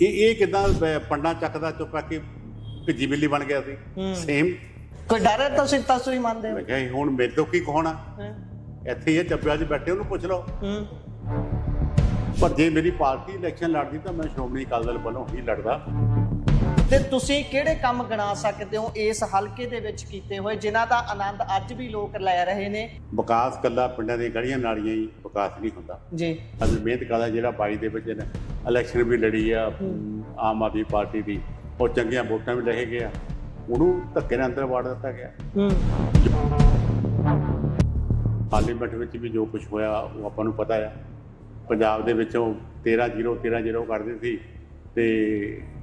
ਇਹ ਕਿਦਾਂ ਪੰਡਾ ਚੱਕਦਾ ਚੁੱਕਾ ਕਿ ਭਿੱਜੀ ਬਿੱਲੀ ਬਣ ਗਿਆ ਸੀ ਸੇਮ। ਕੋਈ ਡਰ ਹੈ ਤੁਸੀਂ ਤਸਵੀਰ ਮੰਨਦੇ ਹੋ? ਮੈਂ ਕਿਹਾ ਹੁਣ ਮੇਰੇ ਤੋਂ ਕੀ ਕਹਾਉਣਾ, ਇੱਥੇ ਹੀ ਚੱਬਿਆ 'ਚ ਬੈਠੇ ਉਹਨੂੰ ਪੁੱਛ ਲਓ। ਪਰ ਜੇ ਮੇਰੀ ਪਾਰਟੀ ਇਲੈਕਸ਼ਨ ਲੜਦੀ ਤਾਂ ਮੈਂ ਸ਼੍ਰੋਮਣੀ ਅਕਾਲੀ ਦਲ ਵੱਲੋਂ ਹੀ ਲੜਦਾ। ਤੇ ਤੁਸੀਂ ਕਿਹੜੇ ਕੰਮ ਗਿਣਾ ਸਕਦੇ ਹੋ ਇਸ ਹਲਕੇ ਦੇ ਵਿੱਚ ਕੀਤੇ ਹੋਏ ਜਿਨ੍ਹਾਂ ਦਾ ਆਨੰਦ ਅੱਜ ਵੀ ਲੋਕ ਲੈ ਰਹੇ ਨੇ? ਵਿਕਾਸ ਕੱਲਾ ਪਿੰਡਾਂ ਦੀਆਂ ਗਲੀਆਂ ਨਾਲੀਆਂ ਹੀ ਵਿਕਾਸ ਨਹੀਂ ਹੁੰਦਾ ਜੀ। ਅੱਜ ਮਿਹਨਤ ਕਰਦਾ ਜਿਹੜਾ 22 ਦੇ ਵਿੱਚ ਇਲੈਕਸ਼ਨ ਵੀ ਲੜੀ ਆ ਆਮ ਆਦਮੀ ਪਾਰਟੀ ਦੀ, ਉਹ ਚੰਗੀਆਂ ਵੋਟਾਂ ਵੀ ਲੈ ਕੇ ਗਿਆ, ਉਹਨੂੰ ਧੱਕੇ ਨਾਲ ਅੰਦਰ ਵਾੜ ਦਿੱਤਾ ਗਿਆ। ਪਾਰਲੀਮੈਂਟ ਵਿੱਚ ਵੀ ਜੋ ਕੁਝ ਹੋਇਆ ਉਹ ਆਪਾਂ ਨੂੰ ਪਤਾ ਆ। ਪੰਜਾਬ ਦੇ ਵਿੱਚੋਂ 13-0 ਕਰਦੇ ਸੀ ਤੇ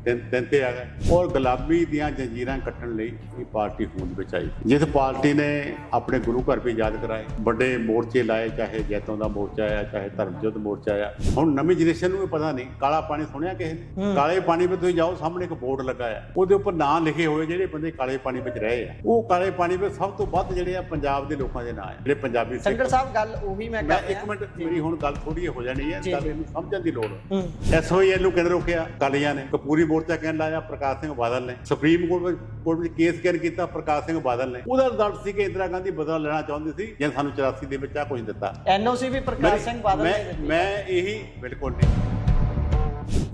ਤਿੰਨ ਤੇ ਆ ਗਏ। ਔਰ ਗੁਲਾਬੀ ਦੀਆਂ ਜੰਜੀਰਾਂ ਕੱਟਣ ਲਈ ਇਹ ਪਾਰਟੀ ਹੋਂਦ ਵਿੱਚ ਆਈ, ਜਿਸ ਪਾਰਟੀ ਨੇ ਆਪਣੇ ਗੁਰੂ ਘਰ ਵੀ ਯਾਦ ਕਰਾਏ, ਵੱਡੇ ਮੋਰਚੇ ਲਾਏ, ਚਾਹੇ ਜੈਤੋਂ ਦਾ ਮੋਰਚਾ ਆਇਆ, ਚਾਹੇ ਧਰਮਯੁੱਧ ਮੋਰਚਾ ਆਇਆ। ਹੁਣ ਨਵੀਂ ਜਨਰੇਸ਼ਨ ਨੂੰ ਇਹ ਪਤਾ ਨਹੀਂ ਕਾਲਾ ਪਾਣੀ ਸੁਣਿਆ ਕਿਸੇ ਨੇ? ਕਾਲੇ ਪਾਣੀ ਵਿੱਚ ਤੁਸੀਂ ਜਾਓ, ਸਾਹਮਣੇ ਇੱਕ ਬੋਰਡ ਲੱਗਾ ਆ, ਉਹਦੇ ਉੱਪਰ ਨਾਂ ਲਿਖੇ ਹੋਏ ਜਿਹੜੇ ਬੰਦੇ ਕਾਲੇ ਪਾਣੀ ਵਿੱਚ ਰਹੇ ਆ। ਉਹ ਕਾਲੇ ਪਾਣੀ ਵਿੱਚ ਸਭ ਤੋਂ ਵੱਧ ਜਿਹੜੇ ਆ ਪੰਜਾਬ ਦੇ ਲੋਕਾਂ ਦੇ ਨਾਂ ਆ, ਜਿਹੜੇ ਪੰਜਾਬੀ ਸਿੱਖ। ਸੰਗੜ ਸਾਹਿਬ ਗੱਲ ਉਹੀ ਮੈਂ ਕਰ ਰਿਹਾ। ਇੱਕ ਮਿੰਟ, ਮੇਰੀ ਹੁਣ ਗੱਲ ਥੋੜੀ ਹੋ ਜਾਣੀ ਹੈ, ਗੱਲ ਇਹਨੂੰ ਸਮਝਣ ਦੀ ਲੋੜ ਹੈ। SOEL ਨੂੰ ਕਿਹਨੇ ਰੋਕਿਆ? ਕਾਲੀਆਂ ਨੇ। ਕਪੂਰੀ ਮੋਰਚਾ ਕਹਿਣ ਲਾਇਆ ਪ੍ਰਕਾਸ਼ ਸਿੰਘ ਬਾਦਲ ਨੇ। ਸੁਪਰੀਮ ਕੋਰਟ ਵਿੱਚ ਕੇਸ ਕਿਹਨ ਕੀਤਾ? ਪ੍ਰਕਾਸ਼ ਸਿੰਘ ਬਾਦਲ ਨੇ। ਉਹਦਾ ਰਿਜ਼ਲਟ ਸੀ ਕਿ ਇੰਦਰਾ ਗਾਂਧੀ ਬਦਲਾ ਲੈਣਾ ਚਾਹੁੰਦੀ ਸੀ, ਜਿਹਨੇ ਸਾਨੂੰ 84 ਦੇ ਵਿੱਚ ਆ ਕੁਝ ਦਿੱਤਾ। NOC ਵੀ ਪ੍ਰਕਾਸ਼ ਸਿੰਘ ਬਾਦਲ ਨੇ ਦਿੱਤੀ। ਮੈਂ ਇਹੀ ਬਿਲਕੁਲ ਨਹੀਂ।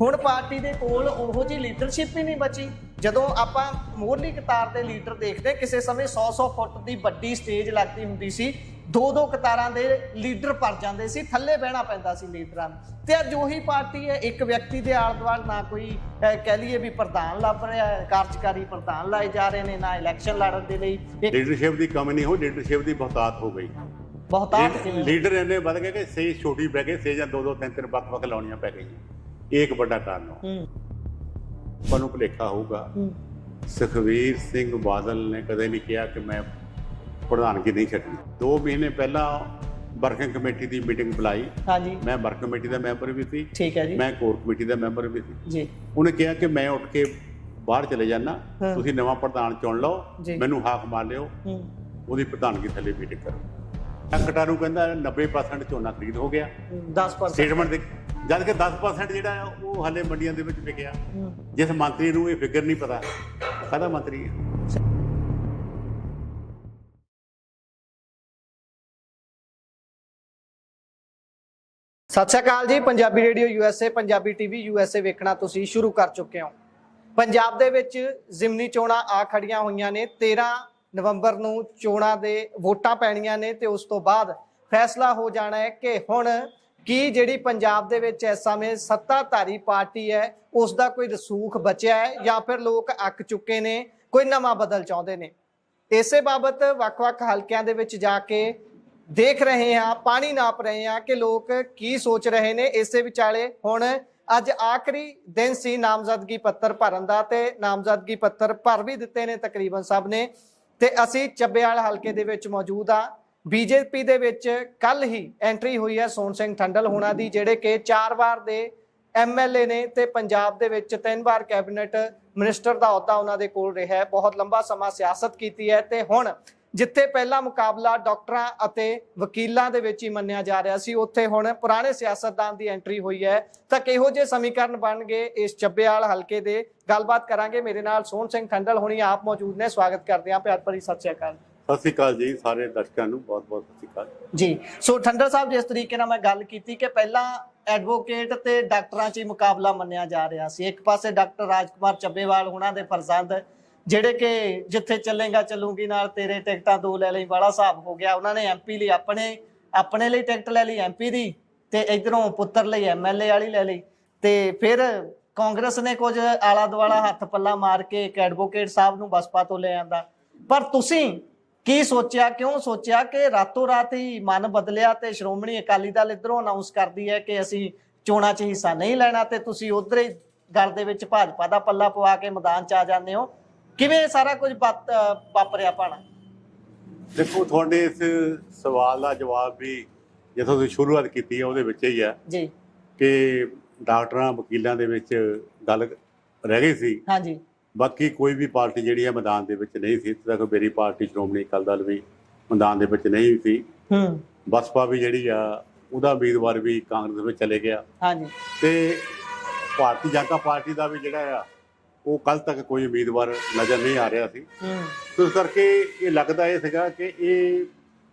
ਹੁਣ ਪਾਰਟੀ ਦੇ ਕੋਲ ਉਹੋ ਜਿਹੀ ਲੀਡਰਸ਼ਿਪ ਹੀ ਨਹੀਂ ਬਚੀ। ਜਦੋਂ ਆਪਾਂ ਮੋਹਰਲੀ ਕਤਾਰ ਦੇ ਲੀਡਰ ਦੇਖਦੇ, ਕਿਸੇ ਸਮੇਂ 100 ਫੁੱਟ ਦੀ ਵੱਡੀ ਸਟੇਜ ਲੱਗਦੀ ਹੁੰਦੀ ਸੀ, 2 ਕਤਾਰਾਂ ਦੇ ਲੀਡਰ ਭਰ ਜਾਂਦੇ ਸੀ, ਥੱਲੇ ਬਹਿਣਾ ਪੈਂਦਾ ਸੀ ਲੀਡਰਾਂ ਨੂੰ। ਤੇ ਅੱਜ ਉਹੀ ਪਾਰਟੀ ਹੈ, ਇੱਕ ਵਿਅਕਤੀ ਦੇ ਆਲੇ ਦੁਆਲੇ ਨਾ ਕੋਈ ਕਹਿ ਲਈਏ ਵੀ ਪ੍ਰਧਾਨ ਲੱਭ ਰਿਹਾ ਹੈ, ਕਾਰਜਕਾਰੀ ਪ੍ਰਧਾਨ ਲਾਏ ਜਾ ਰਹੇ ਨੇ, ਨਾ ਇਲੈਕਸ਼ਨ ਲੜਨ ਦੇ ਲਈ। ਲੀਡਰਸ਼ਿਪ ਦੀ ਕਮੀ ਨਹੀਂ ਹੋ, ਲੀਡਰਸ਼ਿਪ ਦੀ ਬਹੁਤਾਤ ਹੋ ਗਈ। ਬਹੁਤਾਤ ਲੀਡਰ ਇੰਨੇ ਵੱਧ ਗਏ ਕਿ ਸੇਜ ਛੋਟੀ ਪੈ ਗਈ, ਸੇਜਾਂ 2-2 3-3 ਵੱਖ-ਵੱਖ ਲਾਉਣੀਆਂ ਪੈ ਗਈਆਂ। ਇਹ ਇੱਕ ਵੱਡਾ ਕਾਰਨ ਹੋ। ਤੁਹਾਨੂੰ ਭੁਲੇਖਾ ਹੋਊਗਾ, ਸੁਖਬੀਰ ਸਿੰਘ ਬਾਦਲ ਨੇ ਕਦੇ ਨਹੀਂ ਕਿਹਾ ਕਿ ਮੈਂ ਪ੍ਰਧਾਨਗੀ ਨਹੀਂ ਛੱਡਣੀ। 2 ਮਹੀਨੇ ਪਹਿਲਾਂ ਵਰਕਿੰਗ ਕਮੇਟੀ ਦੀ ਮੀਟਿੰਗ ਬੁਲਾਈ। ਹਾਂਜੀ। ਮੈਂ ਵਰਕ ਕਮੇਟੀ ਦਾ ਮੈਂਬਰ ਵੀ ਸੀ। ਠੀਕ ਹੈ ਜੀ। ਮੈਂ ਕੋਰ ਕਮੇਟੀ ਦਾ ਮੈਂਬਰ ਵੀ ਸੀ ਜੀ। ਉਹਨੇ ਕਿਹਾ ਕਿ ਮੈਂ ਉੱਠ ਕੇ ਬਾਹਰ ਚਲੇ ਜਾਣਾ, ਤੁਸੀਂ ਨਵਾਂ ਪ੍ਰਧਾਨ ਚੁਣ ਲਓ, ਮੈਨੂੰ ਹਾਕ ਮਾਰ ਲਿਓ, ਉਹਦੀ ਪ੍ਰਧਾਨਗੀ ਥੱਲੇ ਮੀਟਿੰਗ ਕਰੋ। ਕਟਾਰੂ ਕਹਿੰਦਾ 90% ਝੋਨਾ ਖਰੀਦ ਹੋ ਗਿਆ, 10% ਸਟੇਟਮੈਂਟ ਦੇ, ਜਦ ਕਿ 10% ਜਿਹੜਾ ਆ ਉਹ ਹਾਲੇ ਮੰਡੀਆਂ ਦੇ ਵਿੱਚ ਵਿਕਿਆ। ਜਿਸ ਮੰਤਰੀ ਨੂੰ ਇਹ ਫਿਗਰ ਨਹੀਂ ਪਤਾ, ਕਾਹਦਾ ਮੰਤਰੀ ਹੈ? ਸਤਿ ਸ਼੍ਰੀ ਅਕਾਲ ਜੀ। Punjabi radio USA, Punjabi TV USA ਵੇਖਣਾ ਤੁਸੀਂ ਸ਼ੁਰੂ ਕਰ ਚੁੱਕੇ ਹੋ। ਪੰਜਾਬ ਦੇ ਵਿੱਚ ਜ਼ਿਮਨੀ ਚੋਣਾਂ ਆ ਖੜੀਆਂ ਹੋਈਆਂ ਨੇ। 13 ਨਵੰਬਰ ਨੂੰ ਚੋਣਾਂ ਦੇ ਵੋਟਾਂ ਪੈਣੀਆਂ ਨੇ ਤੇ ਉਸ ਤੋਂ ਬਾਅਦ ਫੈਸਲਾ ਹੋ ਜਾਣਾ ਹੈ ਕਿ ਹੁਣ ਕੀ ਜਿਹੜੀ ਪੰਜਾਬ ਦੇ ਵਿੱਚ ਇਸ ਸਮੇਂ ਸੱਤਾਧਾਰੀ ਪਾਰਟੀ ਹੈ ਉਸ ਦਾ ਕੋਈ ਰਸੂਖ ਬਚਿਆ ਹੈ ਜਾਂ ਫਿਰ ਲੋਕ ਅੱਕ ਚੁੱਕੇ ਨੇ, ਕੋਈ ਨਵਾਂ ਬਦਲ ਚਾਹੁੰਦੇ ਨੇ। ਇਸੇ ਬਾਬਤ ਵੱਖ-ਵੱਖ ਹਲਕਿਆਂ ਦੇ ਵਿੱਚ ਜਾ ਕੇ ਦੇਖ ਰਹੇ ਹਾਂ, ਪਾਣੀ ਨਾਪ ਰਹੇ ਹਾਂ ਕਿ ਲੋਕ ਕੀ ਸੋਚ ਰਹੇ ਨੇ। ਇਸੇ ਵਿਚਾਲੇ ਹੁਣ ਅੱਜ ਆਖਰੀ ਦਿਨ ਸੀ ਨਾਮਜ਼ਦਗੀ ਪੱਤਰ ਭਰਨ ਦਾ ਤੇ ਨਾਮਜ਼ਦਗੀ ਪੱਤਰ ਭਰ ਵੀ ਦਿੱਤੇ ਨੇ ਤਕਰੀਬਨ ਸਭ ਨੇ। ਤੇ ਅਸੀਂ ਚੱਬੇਵਾਲ ਹਲਕੇ ਦੇ ਵਿੱਚ ਮੌਜੂਦ ਹਾਂ। BJP ਦੇ ਵਿੱਚ ਕੱਲ ਹੀ ਐਂਟਰੀ ਹੋਈ ਹੈ ਸੋਹਣ ਸਿੰਘ ਠੰਡਲ ਹੋਣਾ ਦੀ, ਜਿਹੜੇ ਕਿ 4 ਵਾਰ ਦੇ MLA ਨੇ ਤੇ ਪੰਜਾਬ ਦੇ ਵਿੱਚ 3 ਵਾਰ ਕੈਬਨਿਟ ਮਿਨਿਸਟਰ ਦਾ ਅਹੁਦਾ ਉਹਨਾਂ ਦੇ ਕੋਲ ਰਿਹਾ ਹੈ। ਬਹੁਤ ਲੰਬਾ ਸਮਾਂ ਸਿਆਸਤ ਕੀਤੀ ਹੈ ਤੇ ਹੁਣ ਜਿੱਥੇ ਪਹਿਲਾ ਮੁਕਾਬਲਾ ਡਾਕਟਰਾਂ ਅਤੇ ਵਕੀਲਾਂ ਦੇ ਵਿੱਚ ਹੀ ਮੰਨਿਆ ਜਾ ਰਿਹਾ ਸੀ, ਉੱਥੇ ਹੁਣ ਪੁਰਾਣੇ ਸਿਆਸਤਦਾਨ ਦੀ ਐਂਟਰੀ ਹੋਈ ਹੈ। ਤਾਂ ਕਿਹੋ ਜਿਹੇ ਸਮੀਕਰਨ ਬਣ ਗਏ ਇਸ ਚੱਬੇਵਾਲ ਹਲਕੇ ਦੇ, ਗੱਲਬਾਤ ਕਰਾਂਗੇ। ਮੇਰੇ ਨਾਲ ਸੋਹਣ ਸਿੰਘ ਠੰਡਲ ਹੋਣੀ ਆਪ ਮੌਜੂਦ ਨੇ। ਸਵਾਗਤ ਕਰਦੇ ਹਾਂ, ਪਿਆਰ ਭਰੀ ਸਤਿ ਸ਼੍ਰੀ ਅਕਾਲ। ਸਤਿ ਸ਼੍ਰੀ ਅਕਾਲ ਜੀ, ਸਾਰੇ ਦਰਸ਼ਕਾਂ ਨੂੰ ਬਹੁਤ-ਬਹੁਤ ਸਤਿ ਸ਼੍ਰੀ ਅਕਾਲ ਜੀ। ਸੋ ਠੰਡਲ ਸਾਹਿਬ, ਜਿਸ ਤਰੀਕੇ ਨਾਲ ਮੈਂ ਗੱਲ ਕੀਤੀ ਕਿ ਪਹਿਲਾਂ ਐਡਵੋਕੇਟ ਤੇ ਡਾਕਟਰਾਂ 'ਚ ਹੀ ਮੁਕਾਬਲਾ ਮੰਨਿਆ ਜਾ ਰਿਹਾ ਸੀ। ਇੱਕ ਪਾਸੇ ਡਾਕਟਰ ਰਾਜਕੁਮਾਰ ਚੱਬੇਵਾਲ ਉਹਨਾਂ ਦੇ ਫਰਜ਼ੰਦ, ਜਿਹੜੇ ਕਿ ਜਿੱਥੇ ਚੱਲੇਗਾ ਚੱਲੂਗੀ ਨਾਲ ਤੇਰੇ ਟਿਕਟਾਂ 2 ਲੈ ਲਈ ਵਾਲਾ ਹਿਸਾਬ ਹੋ ਗਿਆ। ਉਹਨਾਂ ਨੇ MP ਲਈ ਆਪਣੇ ਲਈ ਟਿਕਟ ਲੈ ਲਈ MP ਦੀ, ਤੇ ਇਧਰੋਂ ਪੁੱਤਰ ਲਈ MLA ਵਾਲੀ ਲੈ ਲਈ। ਤੇ ਫਿਰ ਕਾਂਗਰਸ ਨੇ ਕੁਝ ਆਲਾ ਦੁਆਲਾ ਹੱਥ ਪੱਲਾ ਮਾਰ ਕੇ ਇੱਕ ਐਡਵੋਕੇਟ ਸਾਹਿਬ ਨੂੰ ਬਸਪਾ ਤੋਂ ਲੈ ਆਂਦਾ। ਪਰ ਤੁਸੀਂ ਕੀ ਸੋਚਿਆ, ਕਿਉਂ ਸੋਚਿਆ ਕਿ ਰਾਤੋਂ ਰਾਤ ਹੀ ਮਨ ਬਦਲਿਆ ਤੇ ਸ਼੍ਰੋਮਣੀ ਅਕਾਲੀ ਦਲ ਇਧਰੋਂ ਅਨਾਉਂਸ ਕਰਦੀ ਹੈ ਕਿ ਅਸੀਂ ਚੋਣਾਂ 'ਚ ਹਿੱਸਾ ਨਹੀਂ ਲੈਣਾ ਤੇ ਤੁਸੀਂ ਉਧਰ ਹੀ ਗੱਲ ਦੇ ਵਿੱਚ ਭਾਜਪਾ ਦਾ ਪੱਲਾ ਪਵਾ ਕੇ ਮੈਦਾਨ 'ਚ ਆ ਜਾਂਦੇ ਹੋ? ਕਿਵੇਂ ਸਾਰਾ ਕੁਝ ਵਾਪਰਿਆ ਭਾਣਾ? ਦੇਖੋ, ਤੁਹਾਡੇ ਇਸ ਸਵਾਲ ਦਾ ਜਵਾਬ ਵੀ ਜਿੱਥੋਂ ਤੁਸੀਂ ਸ਼ੁਰੂਆਤ ਕੀਤੀ ਹੈ ਉਹਦੇ ਵਿੱਚ ਹੀ ਹੈ ਜੀ, ਕਿ ਡਾਕਟਰਾਂ ਵਕੀਲਾਂ ਦੇ ਵਿੱਚ ਗੱਲ ਰਹਿ ਗਈ ਸੀ। ਹਾਂਜੀ। ਬਾਕੀ ਕੋਈ ਵੀ ਪਾਰਟੀ ਜਿਹੜੀ ਹੈ ਮੈਦਾਨ ਦੇ ਵਿੱਚ ਨਹੀਂ ਸੀ। ਇੱਥੇ ਤੱਕ ਮੇਰੀ ਪਾਰਟੀ ਸ਼੍ਰੋਮਣੀ ਅਕਾਲੀ ਦਲ ਵੀ ਮੈਦਾਨ ਦੇ ਵਿੱਚ ਨਹੀਂ ਸੀ। ਬਸਪਾ ਵੀ ਜਿਹੜੀ ਆ ਉਹਦਾ ਉਮੀਦਵਾਰ ਵੀ ਕਾਂਗਰਸ ਵਿੱਚ ਚਲੇ ਗਿਆ। ਹਾਂਜੀ। ਤੇ ਭਾਰਤੀ ਜਨਤਾ ਪਾਰਟੀ ਦਾ ਵੀ ਜਿਹੜਾ ਆ ਉਹ ਕੱਲ ਤੱਕ ਕੋਈ ਉਮੀਦਵਾਰ ਨਜ਼ਰ ਨਹੀਂ ਆ ਰਿਹਾ ਸੀ। ਤੇ ਇਸ ਕਰਕੇ ਇਹ ਲੱਗਦਾ ਇਹ ਸੀਗਾ ਕਿ ਇਹ